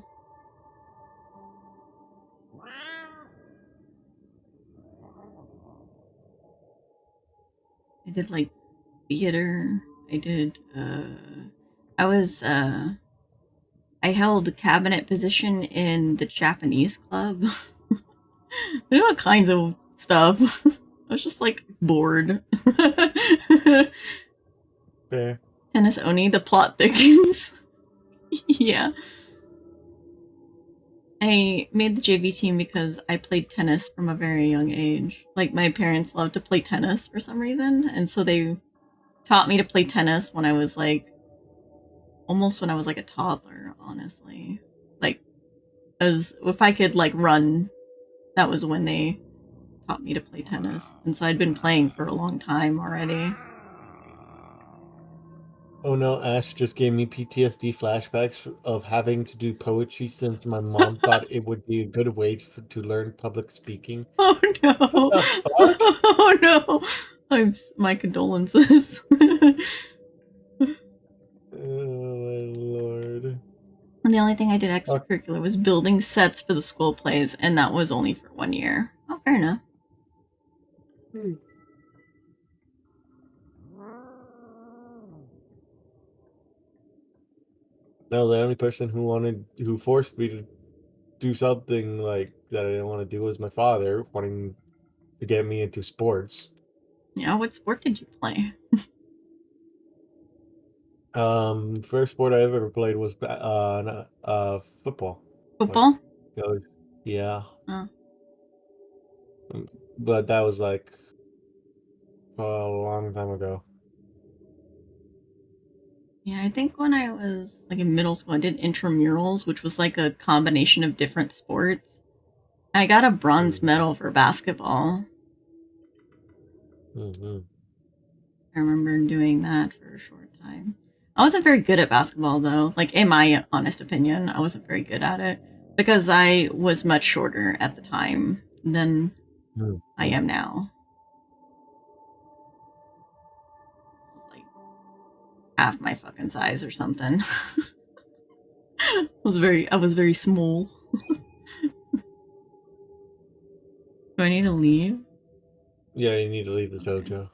I did like theater. I did I held a cabinet position in the Japanese club. I did all kinds of stuff. I was just like bored. Fair. Tennis Oni, the plot thickens. Yeah. I made the JV team because I played tennis from a very young age. Like, my parents loved to play tennis for some reason, and so they taught me to play tennis when I was like, almost when I was like a toddler, honestly. Like, as if I could like run, that was when they taught me to play tennis. And so I'd been playing for a long time already. Oh no, Ash just gave me PTSD flashbacks of having to do poetry since my mom thought it would be a good way to learn public speaking. Oh no! What the fuck? Oh no! My condolences. Oh my lord. And the only thing I did extracurricular was building sets for the school plays, and that was only for 1 year. Oh, fair enough. No, the only person who forced me to do something like that I didn't want to do was my father, wanting to get me into sports. Yeah, what sport did you play? First sport I ever played was football. Football? Like, yeah. Oh. But that was like a long time ago. Yeah, I think when I was like in middle school, I did intramurals, which was like a combination of different sports. I got a bronze medal for basketball. Mm-hmm. I remember doing that for a short time. I wasn't very good at basketball, though. Like, in my honest opinion, I wasn't very good at it because I was much shorter at the time than I am now. I was like half my fucking size or something. I was very small. Do I need to leave? Yeah, you need to leave the dojo.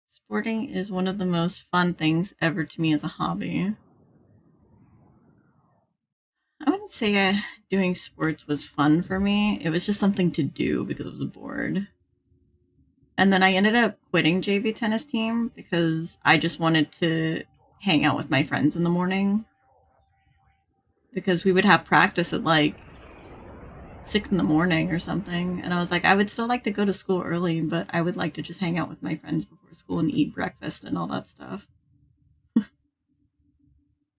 Sporting is one of the most fun things ever to me as a hobby. I wouldn't say doing sports was fun for me. It was just something to do because I was bored. And then I ended up quitting JV tennis team because I just wanted to hang out with my friends in the morning. Because we would have practice at like 6 in the morning or something. And I was like, I would still like to go to school early, but I would like to just hang out with my friends before school and eat breakfast and all that stuff.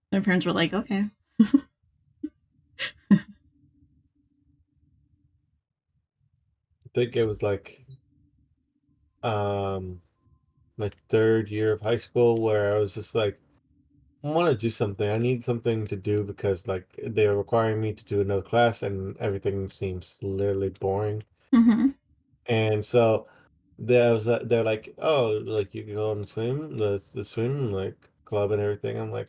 My parents were like, okay. I think it was like my third year of high school where I was just like, I want to do something. I need something to do because like they're requiring me to do another class and everything seems literally boring. Mm-hmm. And so they're like, oh, like you can go and swim the swim like club and everything. I'm like,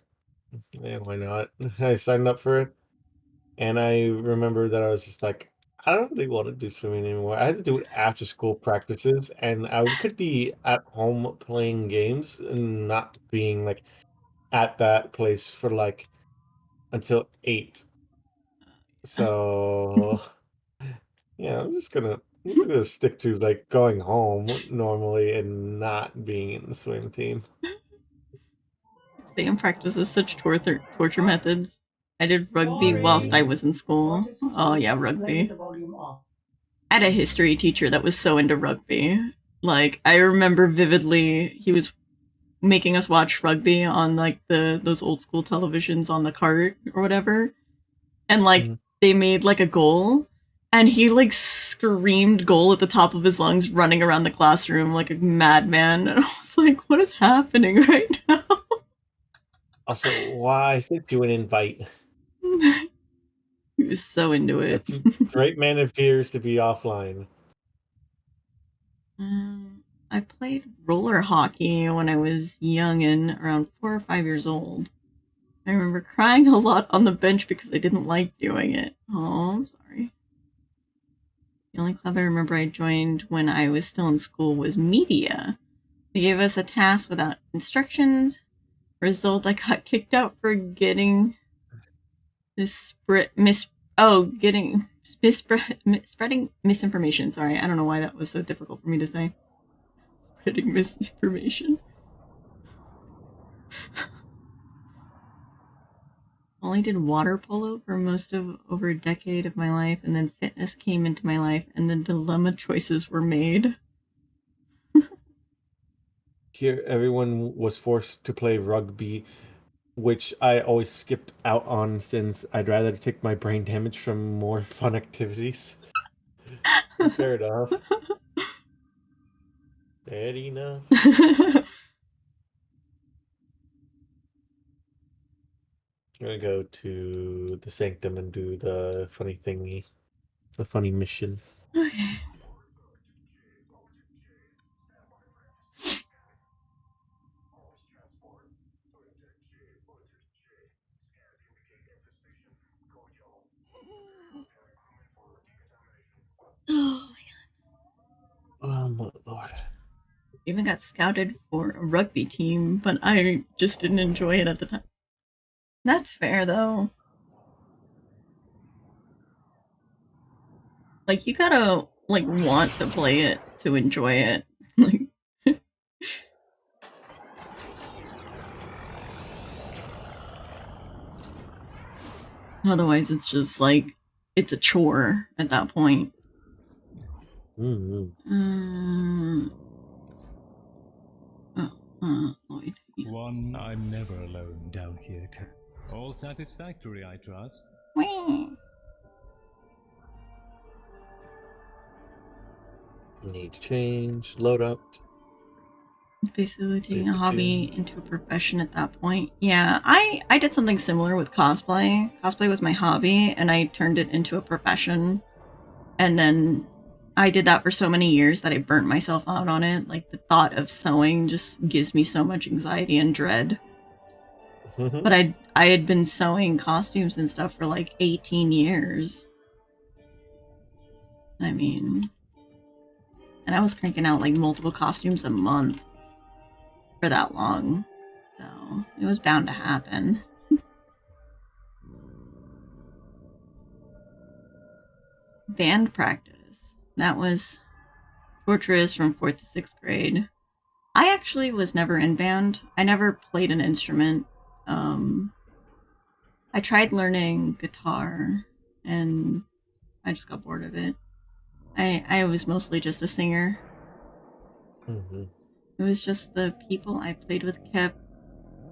yeah, why not? I signed up for it, and I remember that I was just like, I don't really want to do swimming anymore. I had to do it after school practices, and I could be at home playing games and not being like at that place for like until 8. So yeah, I'm gonna stick to like going home normally and not being in the swim team. Sam practices such torture methods. I did rugby whilst I was in school. Oh yeah, rugby. I had a history teacher that was so into rugby. Like, I remember vividly, he was making us watch rugby on like those old school televisions on the cart or whatever. And like they made like a goal and he like screamed goal at the top of his lungs, running around the classroom like a madman. And I was like, what is happening right now? Also, why sent you an invite? He was so into it. Great man appears to be offline. I played roller hockey when I was young and around 4 or 5 years old. I remember crying a lot on the bench because I didn't like doing it. Oh, I'm sorry. The only club I remember I joined when I was still in school was media. They gave us a task without instructions. Result, I got kicked out for getting spreading misinformation. Sorry, I don't know why that was so difficult for me to say. Spreading misinformation. Only did water polo for most of over a decade of my life, and then fitness came into my life, and then dilemma choices were made. Here, everyone was forced to play rugby, which I always skipped out on since I'd rather take my brain damage from more fun activities. Fair enough. Fair enough. I'm gonna go to the sanctum and do the funny thingy. The funny mission. Okay. Oh my god. Oh my lord. Even got scouted for a rugby team, but I just didn't enjoy it at the time. That's fair though. Like, you gotta like want to play it to enjoy it. Like otherwise it's just like it's a chore at that point. Lloyd. Yeah. One, I'm never alone down here. All satisfactory, I trust. Need to change. Load up. Basically taking a hobby into a profession at that point. Yeah, I did something similar with cosplay. Cosplay was my hobby, and I turned it into a profession. And then I did that for so many years that I burnt myself out on it. Like, the thought of sewing just gives me so much anxiety and dread. But I had been sewing costumes and stuff for like 18 years. I mean, and I was cranking out like multiple costumes a month for that long. So it was bound to happen. Band practice. That was torturous from 4th to 6th grade. I actually was never in band. I never played an instrument. I tried learning guitar, and I just got bored of it. I was mostly just a singer. It was just the people I played with kept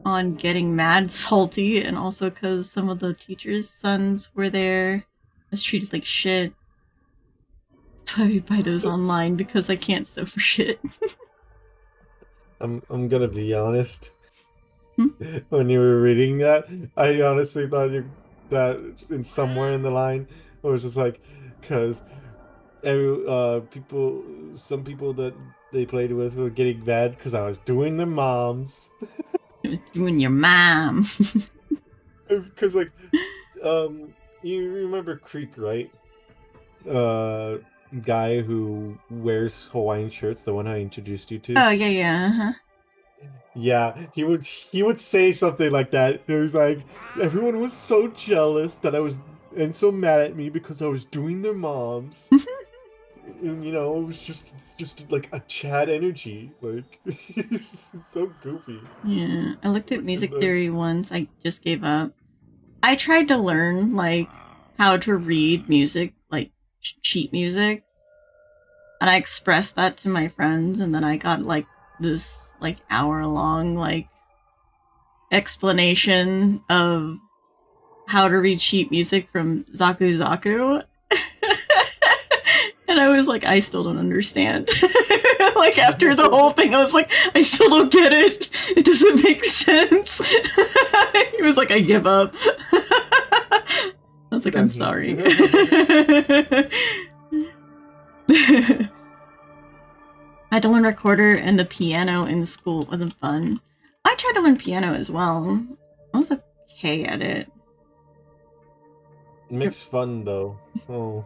on getting mad salty, and also because some of the teachers' sons were there. I was treated like shit. That's why we buy those online, because I can't sew for shit. I'm gonna be honest. When you were reading that, I honestly thought that in somewhere in the line, it was just like, because some people that they played with were getting mad because I was doing their moms. Doing your mom. Because like, you remember Creek, right? Guy who wears Hawaiian shirts, the one I introduced you to. Oh yeah. Uh-huh. Yeah, he would say something like that. It was like, everyone was so jealous that I was, and so mad at me because I was doing their moms. And, it was just like a Chad energy. Like, it's so goofy. Yeah, I looked at music theory once. I just gave up. I tried to learn like how to read music, like sheet music, and I expressed that to my friends, and then I got like this like hour-long like explanation of how to read sheet music from Zaku Zaku. And I was like, I still don't understand. Like, after the whole thing, I was like, I still don't get it. It doesn't make sense. He was like, I give up. I was like, I'm sorry. I had to learn recorder and the piano in school. It wasn't fun. I tried to learn piano as well. I was okay at it. Makes fun though. Oh.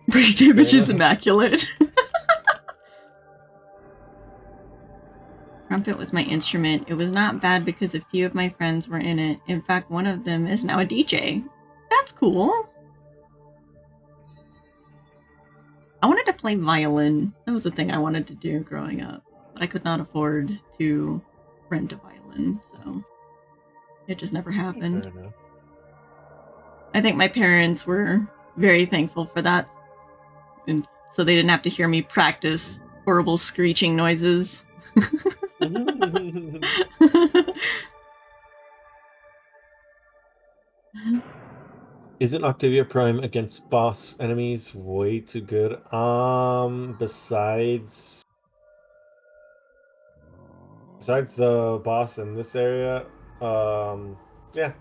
Brain damage is immaculate. Trumpet was my instrument. It was not bad because a few of my friends were in it. In fact, one of them is now a DJ. That's cool. I wanted to play violin. That was the thing I wanted to do growing up. But I could not afford to rent a violin, so it just never happened. I think my parents were very thankful for that, and so they didn't have to hear me practice horrible screeching noises. Isn't Octavia Prime against boss enemies way too good? Besides the boss in this area, yeah.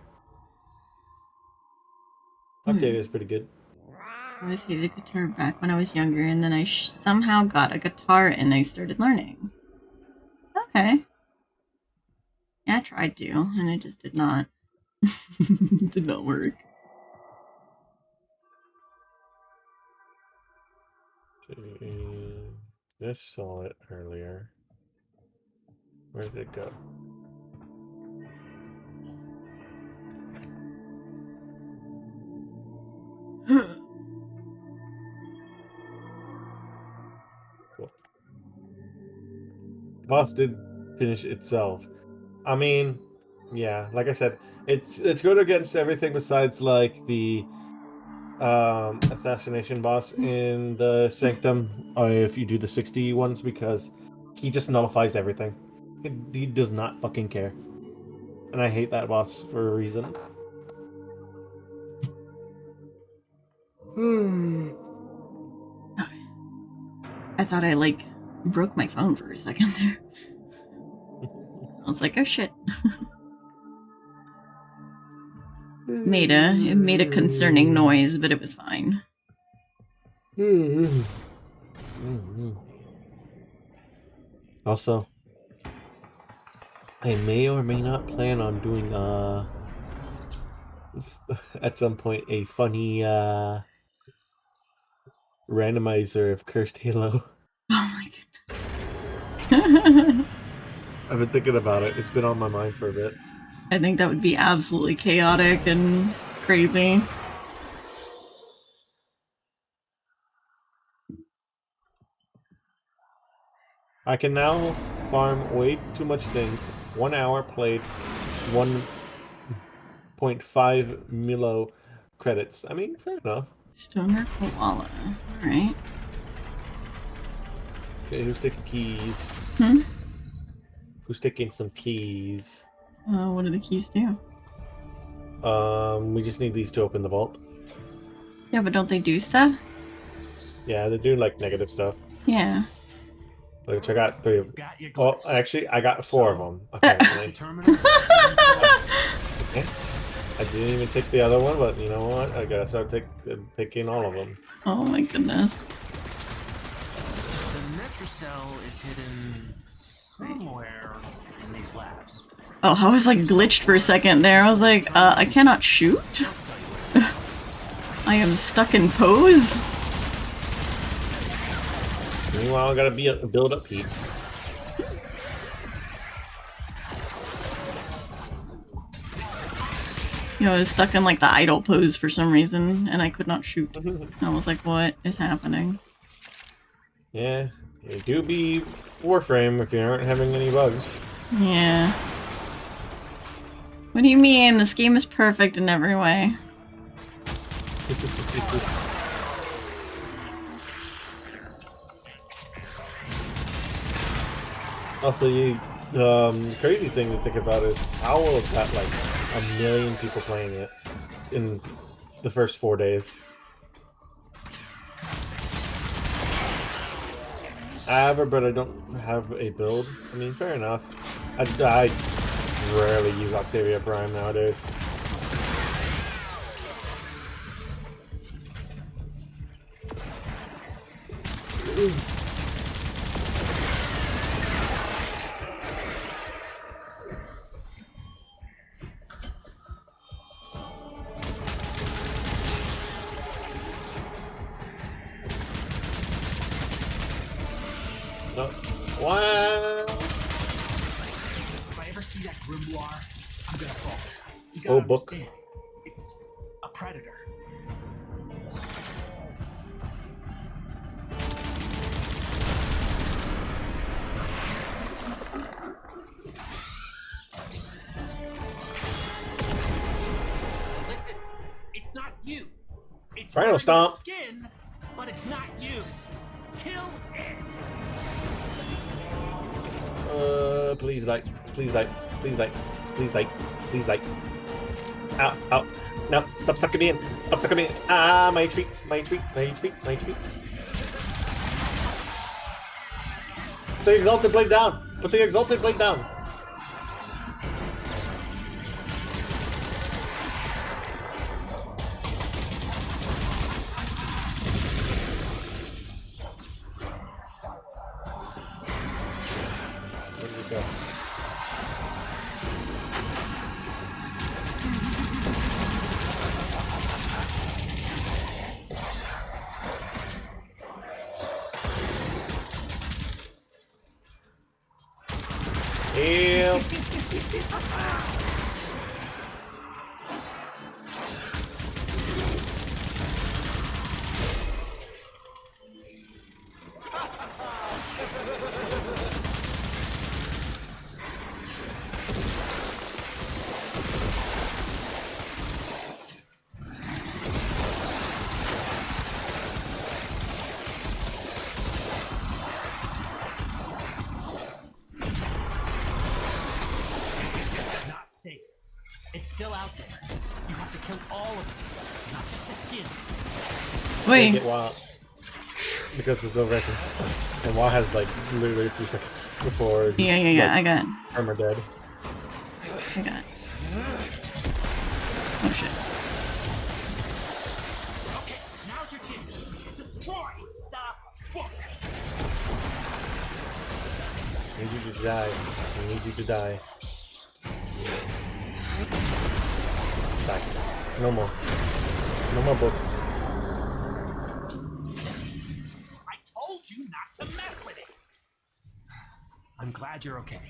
Octavia's pretty good. I always hated guitar back when I was younger, and then I somehow got a guitar and I started learning. Okay. Yeah, I tried to, and it just did not. Did not work. Just saw it earlier. Where did it go? Cool. Boss did finish itself. I mean, yeah, like I said, it's good against everything besides like the assassination boss in the Sanctum, if you do the 60 ones, because he just nullifies everything. He does not fucking care. And I hate that boss for a reason. I thought I, like, broke my phone for a second there. I was like, oh shit. It made a concerning noise, but it was fine. Also, I may or may not plan on doing at some point a funny randomizer of Cursed Halo. Oh my goodness. I've been thinking about it. It's been on my mind for a bit. I think that would be absolutely chaotic and crazy. I can now farm way too much things. 1 hour played, 1.5 Milo credits. I mean, fair enough. Stoner Koala. Alright. Okay, who's taking keys? Hmm? Who's taking some keys? What do the keys do? We just need these to open the vault. Yeah, but don't they do stuff? Yeah, they do like negative stuff. Yeah. Which I got 3 of them. Well, actually, I got 4 of them, apparently. Okay. I didn't even take the other one, but you know what? I gotta start taking all of them. Oh my goodness. The Netracell is hidden somewhere in these labs. Oh, I was like glitched for a second there. I was like, I cannot shoot? I am stuck in pose? Meanwhile, I gotta build up heat. You know, I was stuck in like the idle pose for some reason, and I could not shoot. I was like, what is happening? Yeah, it do be Warframe if you aren't having any bugs. Yeah. What do you mean? This game is perfect in every way. Also, the crazy thing to think about is how will have got like 1 million people playing it in the first 4 days. I have her, but I don't have a build. I mean, fair enough. I rarely use Octavia Prime nowadays. No. Wow. If I ever see that grimoire, I'm gonna bolt. You Oh, gotta book. understand. It's a predator. Listen, it's not you. It's Rhino wearing your stomp. skin, but it's not you. Kill it. Please like, please like, please like, please like, please like. Ow, ow. No, stop sucking me in. Stop sucking me in. Ah, my HP, my HP, my HP, my HP. Put the exalted blade down. Put the exalted blade down. Where did it go? Heal. Not safe. It's still out there. You have to kill all of it, not just the skin. Take Wait. it while because there's no resist, and WoW has like literally a few seconds before. He's, Yeah. like, I got it. armor dead. I got it. Oh shit. Okay, now's your chance. Destroy the book. I need you to die. I need you to die. Back. No more. No more book. I told you not to mess with it. I'm glad you're okay.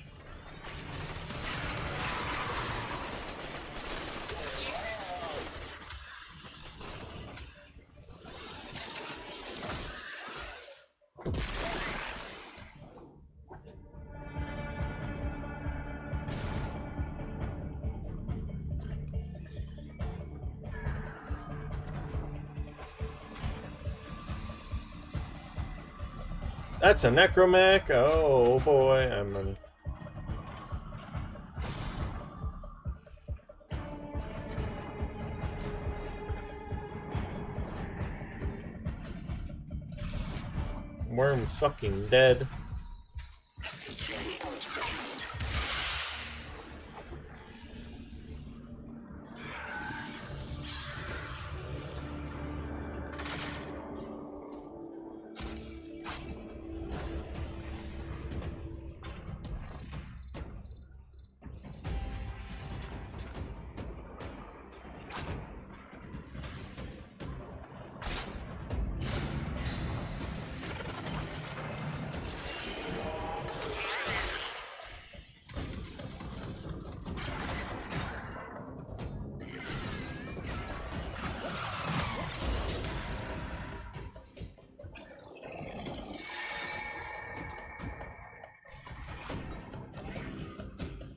That's a necromech. Oh boy, I'm running. Worm's fucking dead.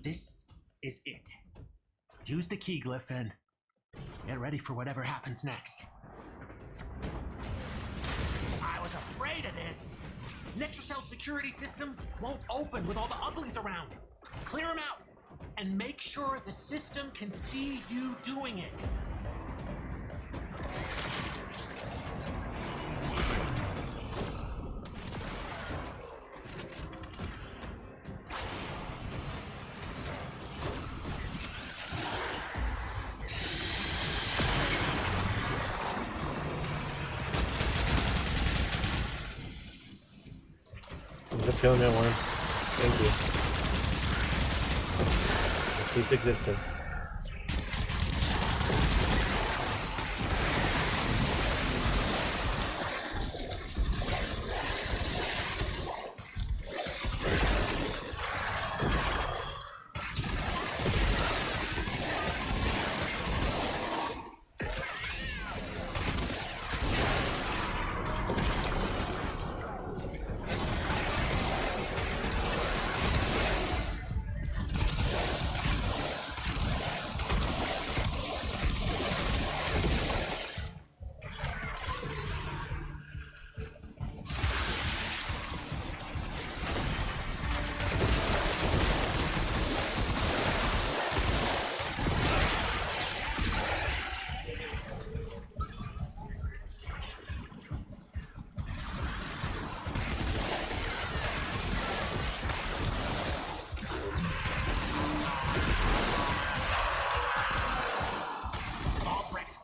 This is it. Use the key glyph and get ready for whatever happens next. I was afraid of this. Netracell's security system won't open with all the uglies around. Clear them out and make sure the system can see you doing it. killing me at once. Thank you. Cease existence.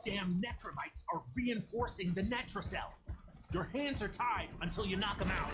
Damn Netramites are reinforcing the Netracell. Your hands are tied until you knock them out.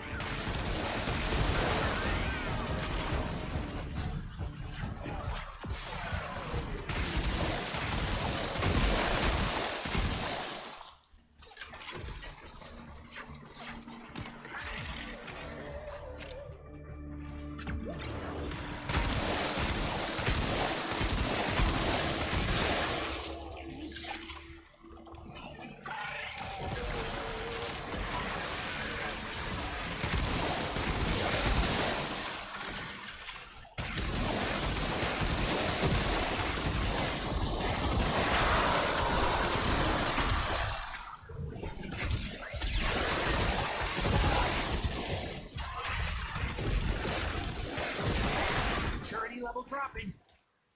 Level dropping.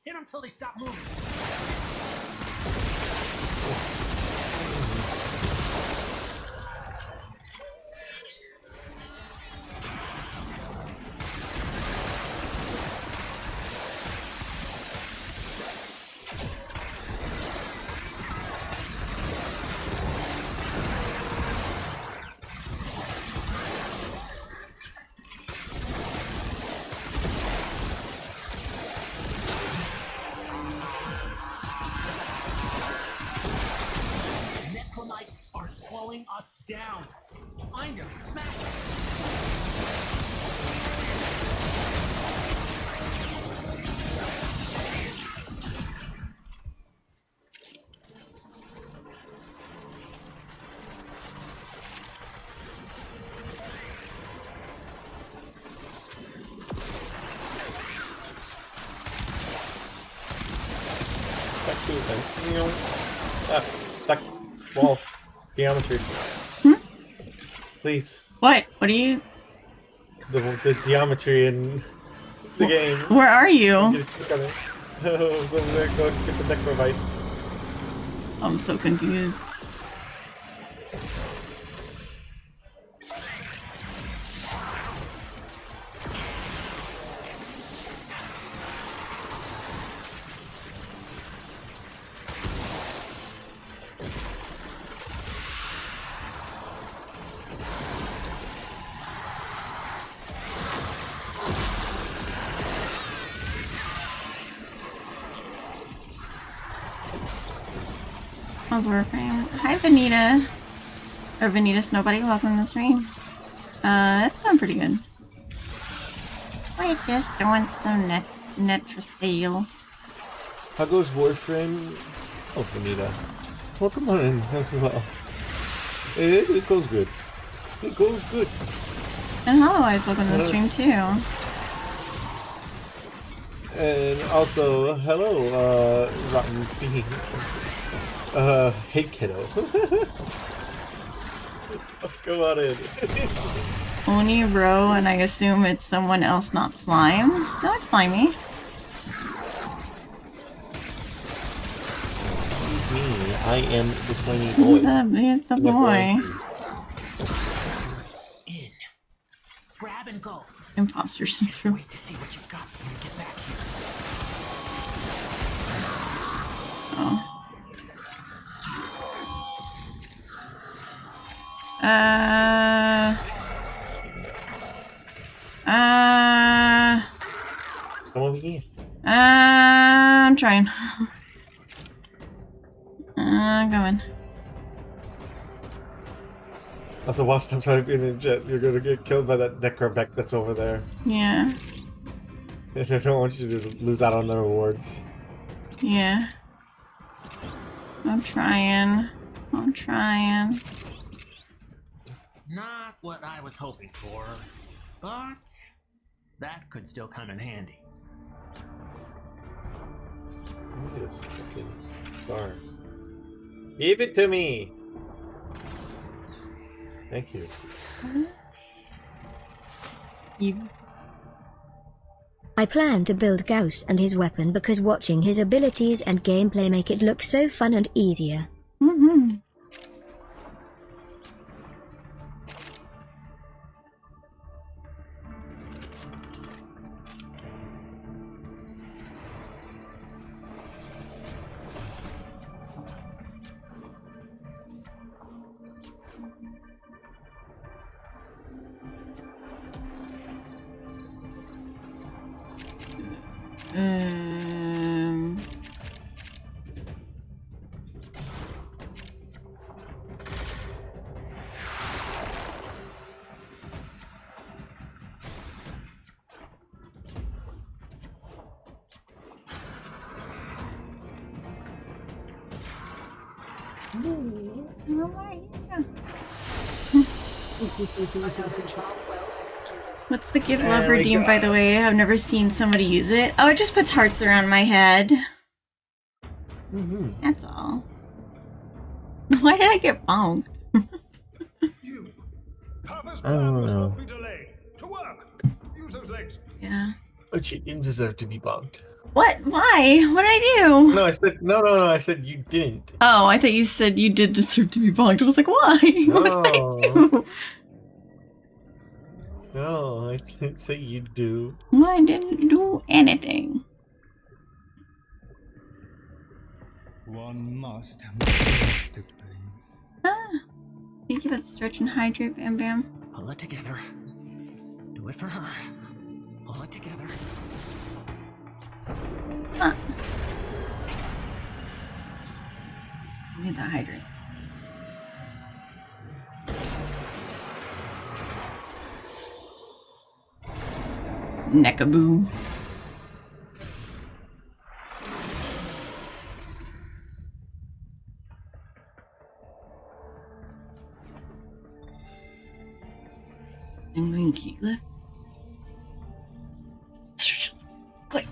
Hit them till they stop moving. Are slowing us down. Find him, smash him. Stuck wall. Geometry. Please. What? What are you? The geometry in the game. Where are you? I'm just stuck on it. Oh, so there, go get the Necrovite. I'm so confused. How's Warframe? Hi, Vanita. Or Vanita Nobody. Welcome to the stream. It's going pretty good. We're just doing some Netracell. How goes Warframe? Oh, Vanita. Welcome on in as well. It goes good. It goes good. And Hollow Eyes, welcome to the stream too. And also, hello, Rotten Fiend. Hey kiddo. Go on in. Oni Row, and I assume it's someone else, not Slime. No, it's Slimy. Me, I am the tiny boy. He's the boy. In. Grab and go. Imposter syndrome. Wait to see what you've got when you get back here. Oh. fine. Coming. Also, while I'm trying to be in a jet, you're gonna get killed by that Necrobec that's over there. Yeah. And I don't want you to lose out on the rewards. Yeah. I'm trying. Not what I was hoping for, but that could still come in handy. Look at this fucking star. Give it to me! Thank you. I plan to build Gauss and his weapon because watching his abilities and gameplay make it look so fun and easier. Mm-hmm. What's the give love redeem, by the way? I've never seen somebody use it. Oh, it just puts hearts around my head. That's all. Why did I get bonked? I don't know. To work. Use those legs. Yeah. But you didn't deserve to be bunked. What? Why? What did I do? No, I said no. I said you didn't. Oh, I thought you said you did deserve to be bonked. I was like, why? What did I do? No, I didn't say you do. I didn't do anything. One must make the best of things. Thank you for the stretch and hydrate, Bam Bam. Pull it together. Do it for her. Pull it together. I need that hydrate. Neckaboo. I'm going to keep left. Quick.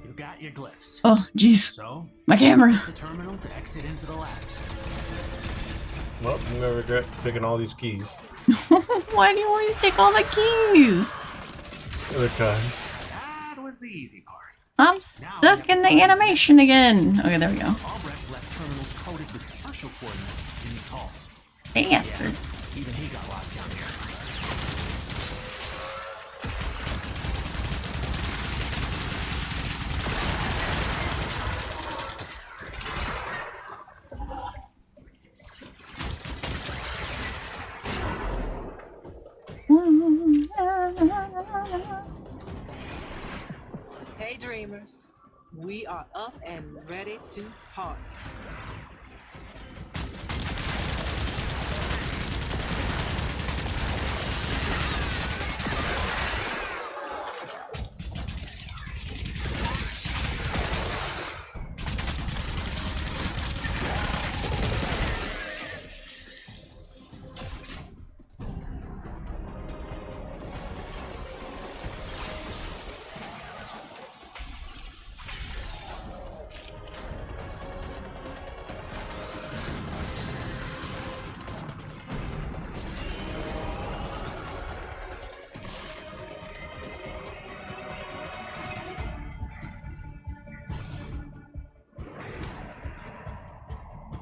You got your glyphs. Oh, jeez. So, my camera. The terminal to exit into the labs. Well, I'm gonna regret taking all these keys. Why do you always take all the keys? Because that was the easy part. I'm stuck in the animation again. Okay, there we go. Albrecht left terminals coded with partial coordinates in these halls. Bastard. Yeah, even he got lost down here. Hey dreamers, we are up and ready to party.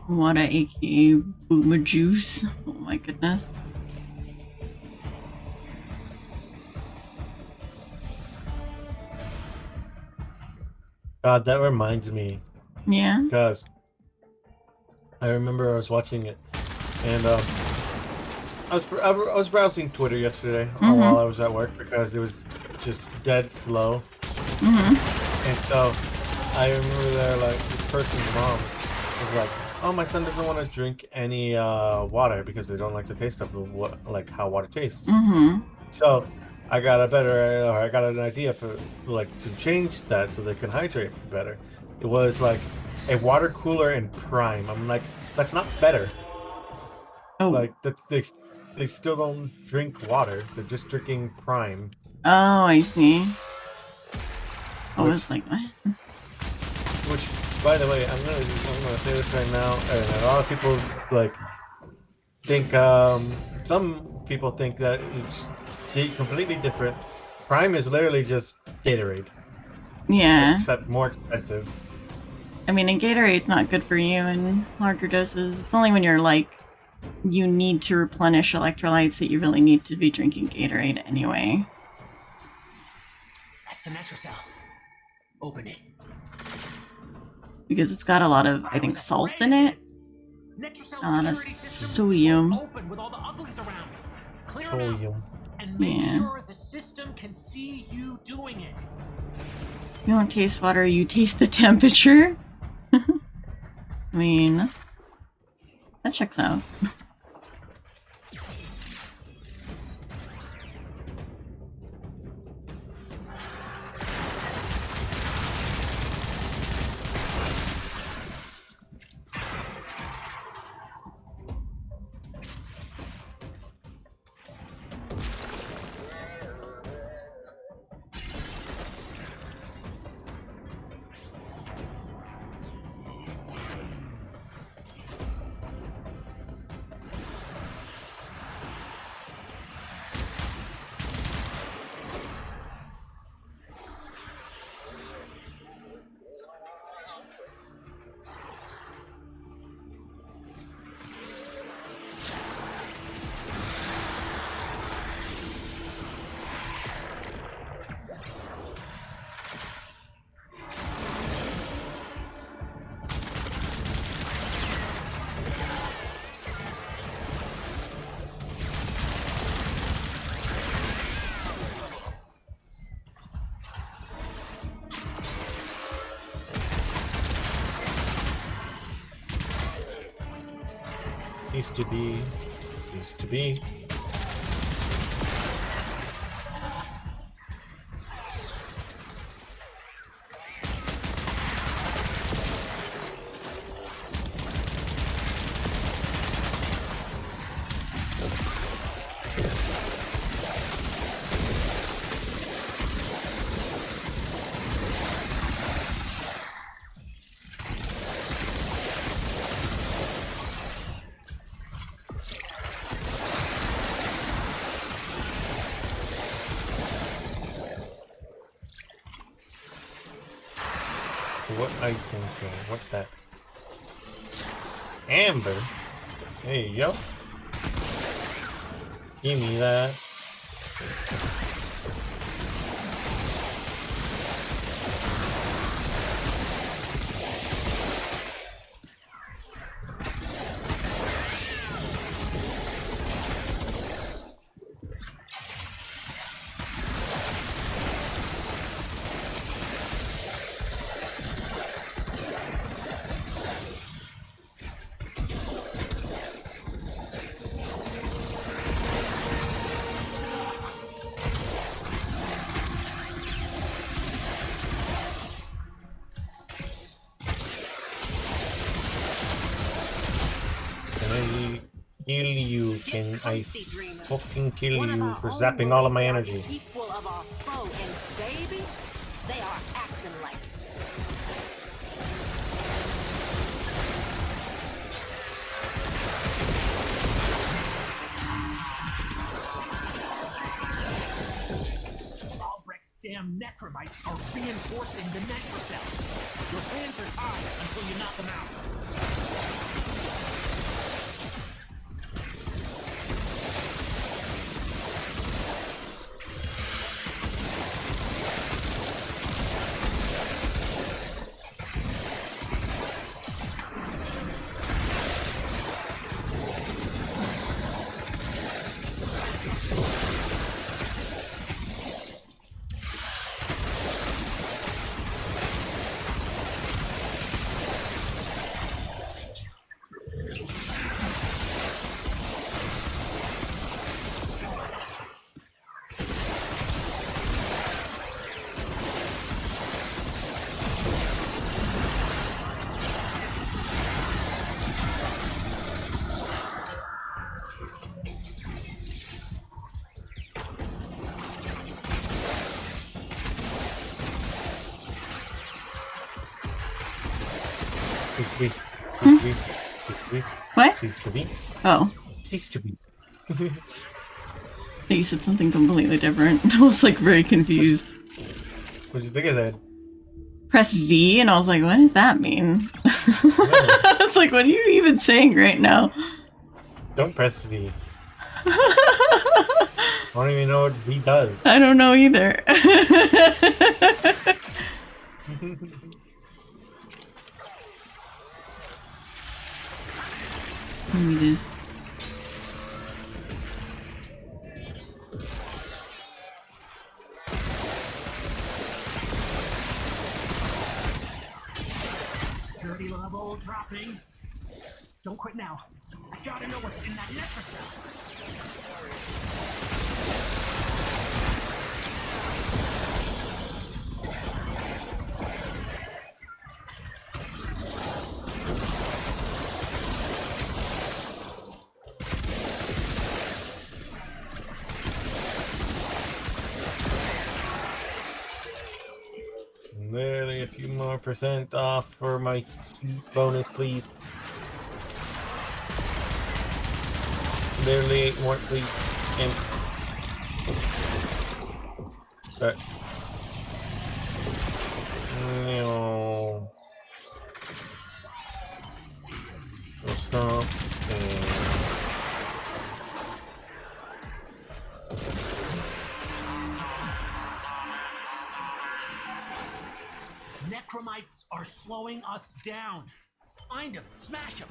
What a aka Boomer Juice. Oh my goodness. God, that reminds me. Yeah. Because I remember I was watching it, and I was browsing Twitter yesterday while I was at work because it was just dead slow. And so I remember there, like, this person's mom was like, "Oh, my son doesn't want to drink any water because they don't like the taste of like how water tastes." So I got an idea for like to change that so they can hydrate better. It was like a water cooler in Prime. I'm like, that's not better. Oh. Like they still don't drink water. They're just drinking Prime. Oh, I see. I was like, what? Which, by the way, I'm gonna say this right now, and a lot of people like think some people think that it's completely different. Prime is literally just Gatorade. Yeah. Except more expensive. I mean, and Gatorade's not good for you in larger doses. It's only when you're like, you need to replenish electrolytes that you really need to be drinking Gatorade anyway. That's the Netracell. Open it. Because it's got a lot of, I think, salt in it. A lot of sodium. Open with all the uglies around. Clear them Sodium. out and make sure the system can see you doing it. You don't taste water, you taste the temperature. I mean, that checks out. Used to be. What items here? What's that? Amber? There you go. Give me that. Kill you, can I fucking kill you for zapping all of my energy. Equal of our foe, and baby, they are acting like it. Albrecht's damn Netrobites are reinforcing the Netracell. Your hands are tied until you knock them out. Cease to be. Cease to be. Cease to be. What? Cease to be. Oh. Cease to be. You said something completely different. I was like very confused. What did you think I said? Press V, and I was like, what does that mean? I was like, what are you even saying right now? Don't press V. I don't even know what V does. I don't know either. Let me do this. Security level dropping. Don't quit now. I gotta know what's in that Netracell. Literally a few more % off for my heat bonus, please. Literally 8 more, please. And no. Stop. Necromites are slowing us down. Find them, smash them.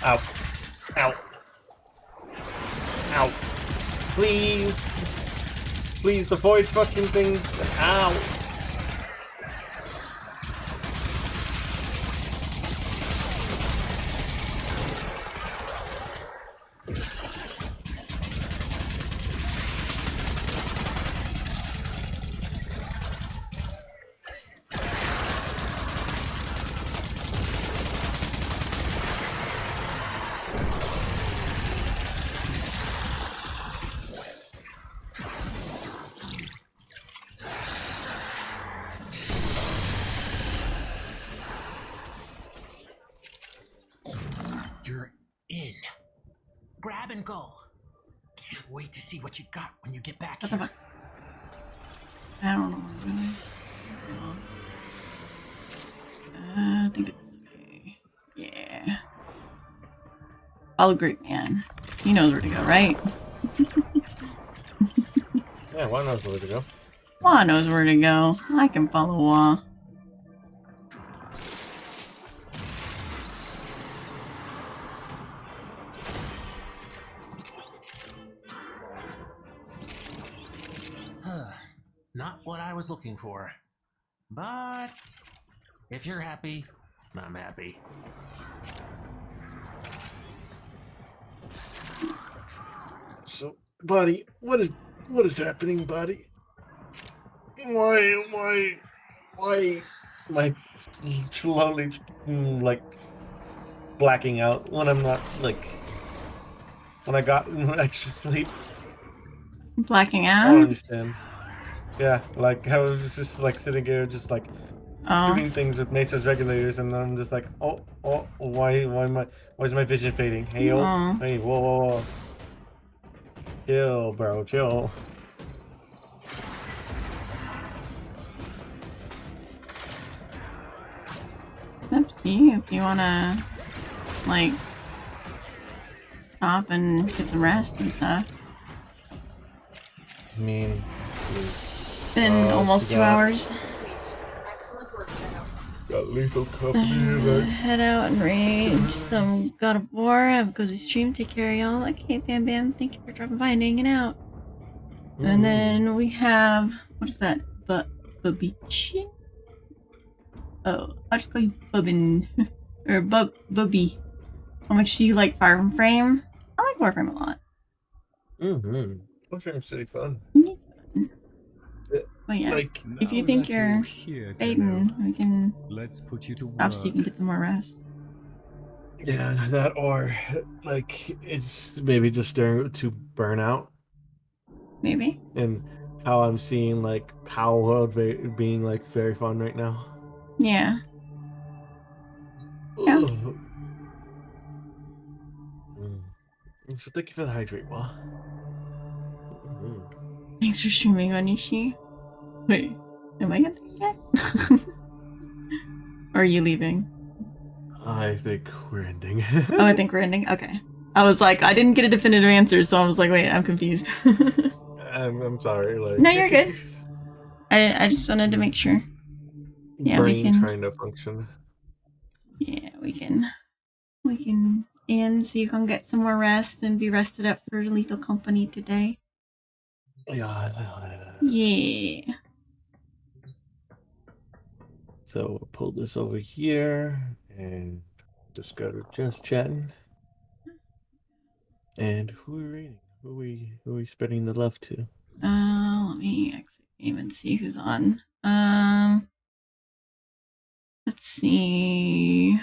Ow. Ow. Ow. Please. Please, the void fucking things. Ow. You're in. Grab and go. Can't wait to see what you got when you get back here. I don't know what I'm doing. I think it's this way. Yeah. Follow Great Man. He knows where to go, right? Yeah, one knows where to go. Wah knows where to go. I can follow Wah. Not what I was looking for. But if you're happy, I'm happy. So, buddy, what is happening, buddy? Why am I slowly like blacking out when I'm not like when I got actually sleep? Blacking I don't out? understand. Yeah, like I was just like sitting here, just like doing things with Mesa's regulators, and then I'm just like, why is my vision fading? Hey, hey, whoa, chill, bro, chill. It's up to you if you wanna, like, stop and get some rest and stuff. I mean, It's been almost 2 hours. Excellent work, Tenno. Got lethal company I'm gonna head out and raid some God of War. Have a cozy stream. Take care, y'all. Okay, Bam Bam. Thank you for dropping by and hanging out. And then we have, what is that? Bubbichi? Oh, I'll just call you Bubbin. Or Bubby. How much do you like Warframe? I like Warframe a lot. Warframe's pretty fun. But yeah, Like, if you Now think that you're here, fading, Tenno, we can let's put you to stop so you can work. get some more rest. yeah, that or like it's maybe just staring to burnout. Maybe. And how I'm seeing like Power World being like very fun right now. Yeah. Yeah. So thank you for the hydrate, Wa. Thanks for streaming, Onishi. Wait, am I gonna get? Or are you leaving? I think we're ending. Oh, I think we're ending? Okay. I was like, I didn't get a definitive answer, so I was like, wait, I'm confused. I'm sorry. Like, no, you're good. I just wanted to make sure. Yeah, brain we can. trying to function. Yeah, we can end so you can get some more rest and be rested up for Lethal Company today. Yeah. So we'll pull this over here and just go to just chatting. And who are we rating? Who are we spreading the love to? Let me exit game and see who's on. Let's see.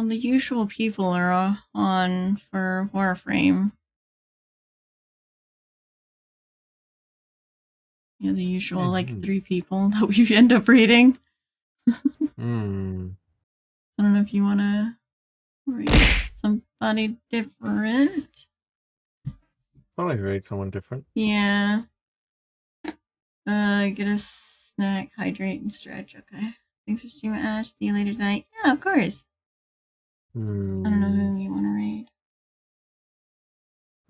The usual people are on for Warframe. Yeah, the usual like 3 people that we end up rating. I don't know if you want to rate somebody different. I like to rate someone different. Yeah. Get a snack, hydrate, and stretch. Okay. Thanks for streaming, Ash. See you later tonight. Yeah, of course. I don't know who you want to raid.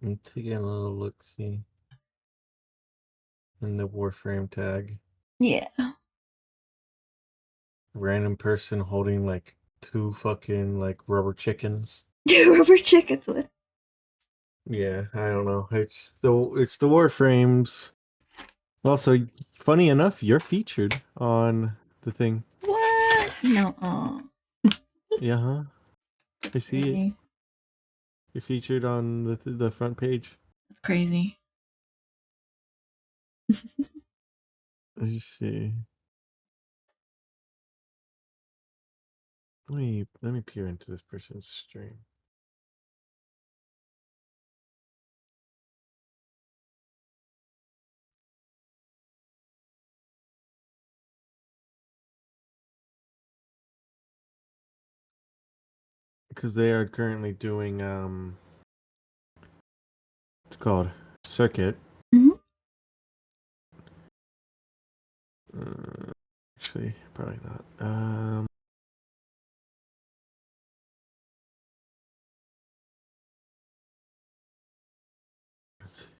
I'm taking a little look, see. In the Warframe tag. Yeah. Random person holding like 2 fucking like rubber chickens. 2 rubber chickens with. Yeah, I don't know. It's the Warframes. Also, funny enough, you're featured on the thing. What? No. Oh. Yeah, huh? I see Crazy. it. You're featured on the front page. That's crazy. Let's see. Let me peer into this person's stream. Because they are currently doing it's called Circuit. Actually, probably not. Let's see.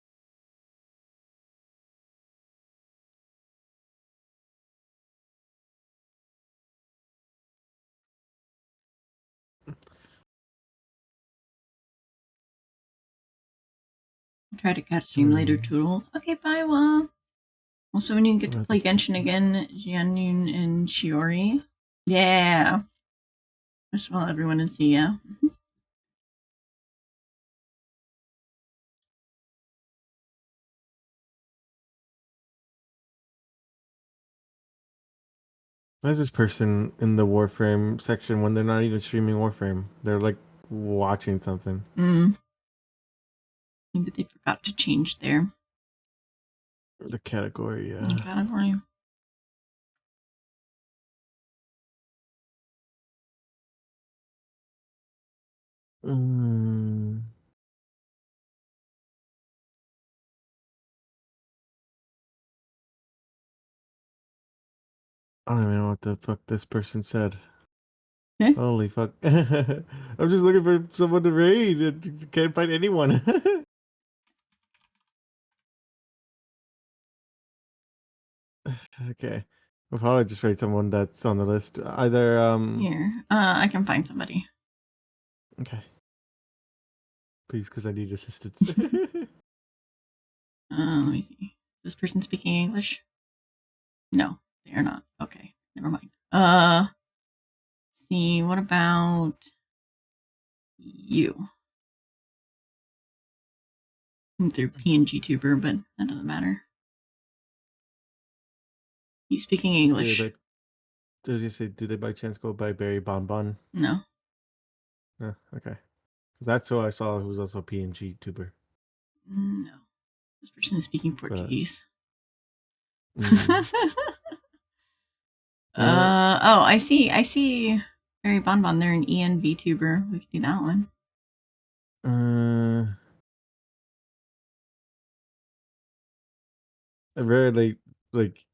Try to catch stream later, Toodles. Okay, bye, Wa. Also, when you get to play Genshin again, Jianyun and Shiori. Yeah. First of all, everyone, and see ya. There's this person in the Warframe section when they're not even streaming Warframe. They're like watching something. Maybe they forgot to change the category, yeah. The category. I don't even know what the fuck this person said. Holy fuck. I'm just looking for someone to raid. Can't find anyone. Okay. We'll probably just raid someone that's on the list. Either Here, I can find somebody. Okay. Please, because I need assistance. Let me see. Is this person speaking English? No, they are not. Okay, never mind. Let's see, what about you? I'm through PNG Tuber, but that doesn't matter. He's speaking English. Did you say, do they by chance go by Barry Bonbon? No. No, okay. Because that's who I saw who was also a PNG tuber. No. This person is speaking Portuguese. Mm. Oh, I see Barry Bonbon. They're an EN VTuber. We could do that one. I really like.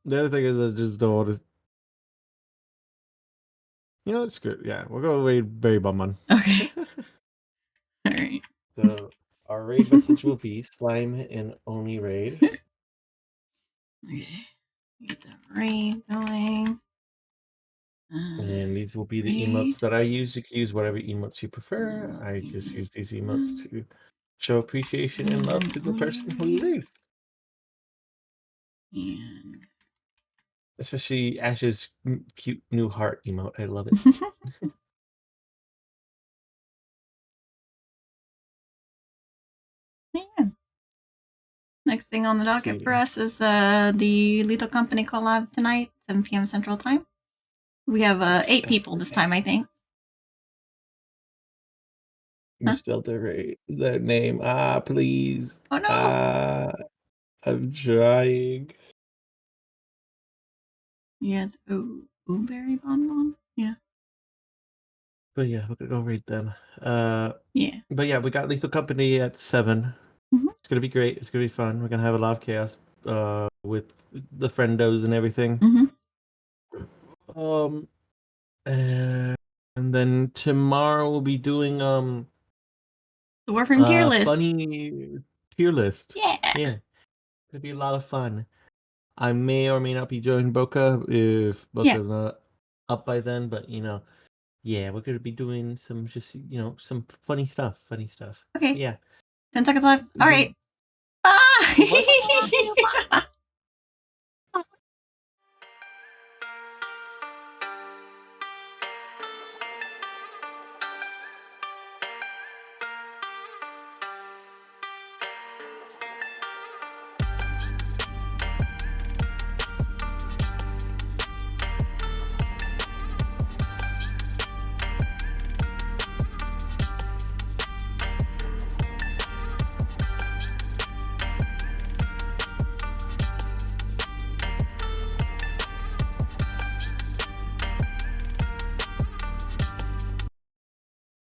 The other thing is, I just don't want to. You know, it's good. Yeah, we'll go raid Barry Bonbon. Okay. All right. So our raid message will be slime and only raid. Okay. Get the raid going. And these will be the emotes that I use. You can use whatever emotes you prefer. I just use these emotes to show appreciation and love to the person who you raid. And especially Ash's cute new heart emote. I love it. Yeah. Next thing on the docket for us is the Lethal Company collab tonight, 7 p.m. Central Time. We have 8 people this time, I think. You spelled their name. Please. Oh no. I'm trying. Yeah, it's Berry Bonbon. Yeah. But yeah, we're gonna go raid them. Yeah. But yeah, we got Lethal Company at 7. It's gonna be great. It's gonna be fun. We're gonna have a lot of chaos with the friendos and everything. And then tomorrow we'll be doing the Warframe tier list. Funny tier list. Yeah. Yeah. It'll be a lot of fun. I may or may not be joining Boca if Boca's not up by then, but yeah, we're gonna be doing some some funny stuff. Okay. Yeah. 10 seconds left. All right. Bye.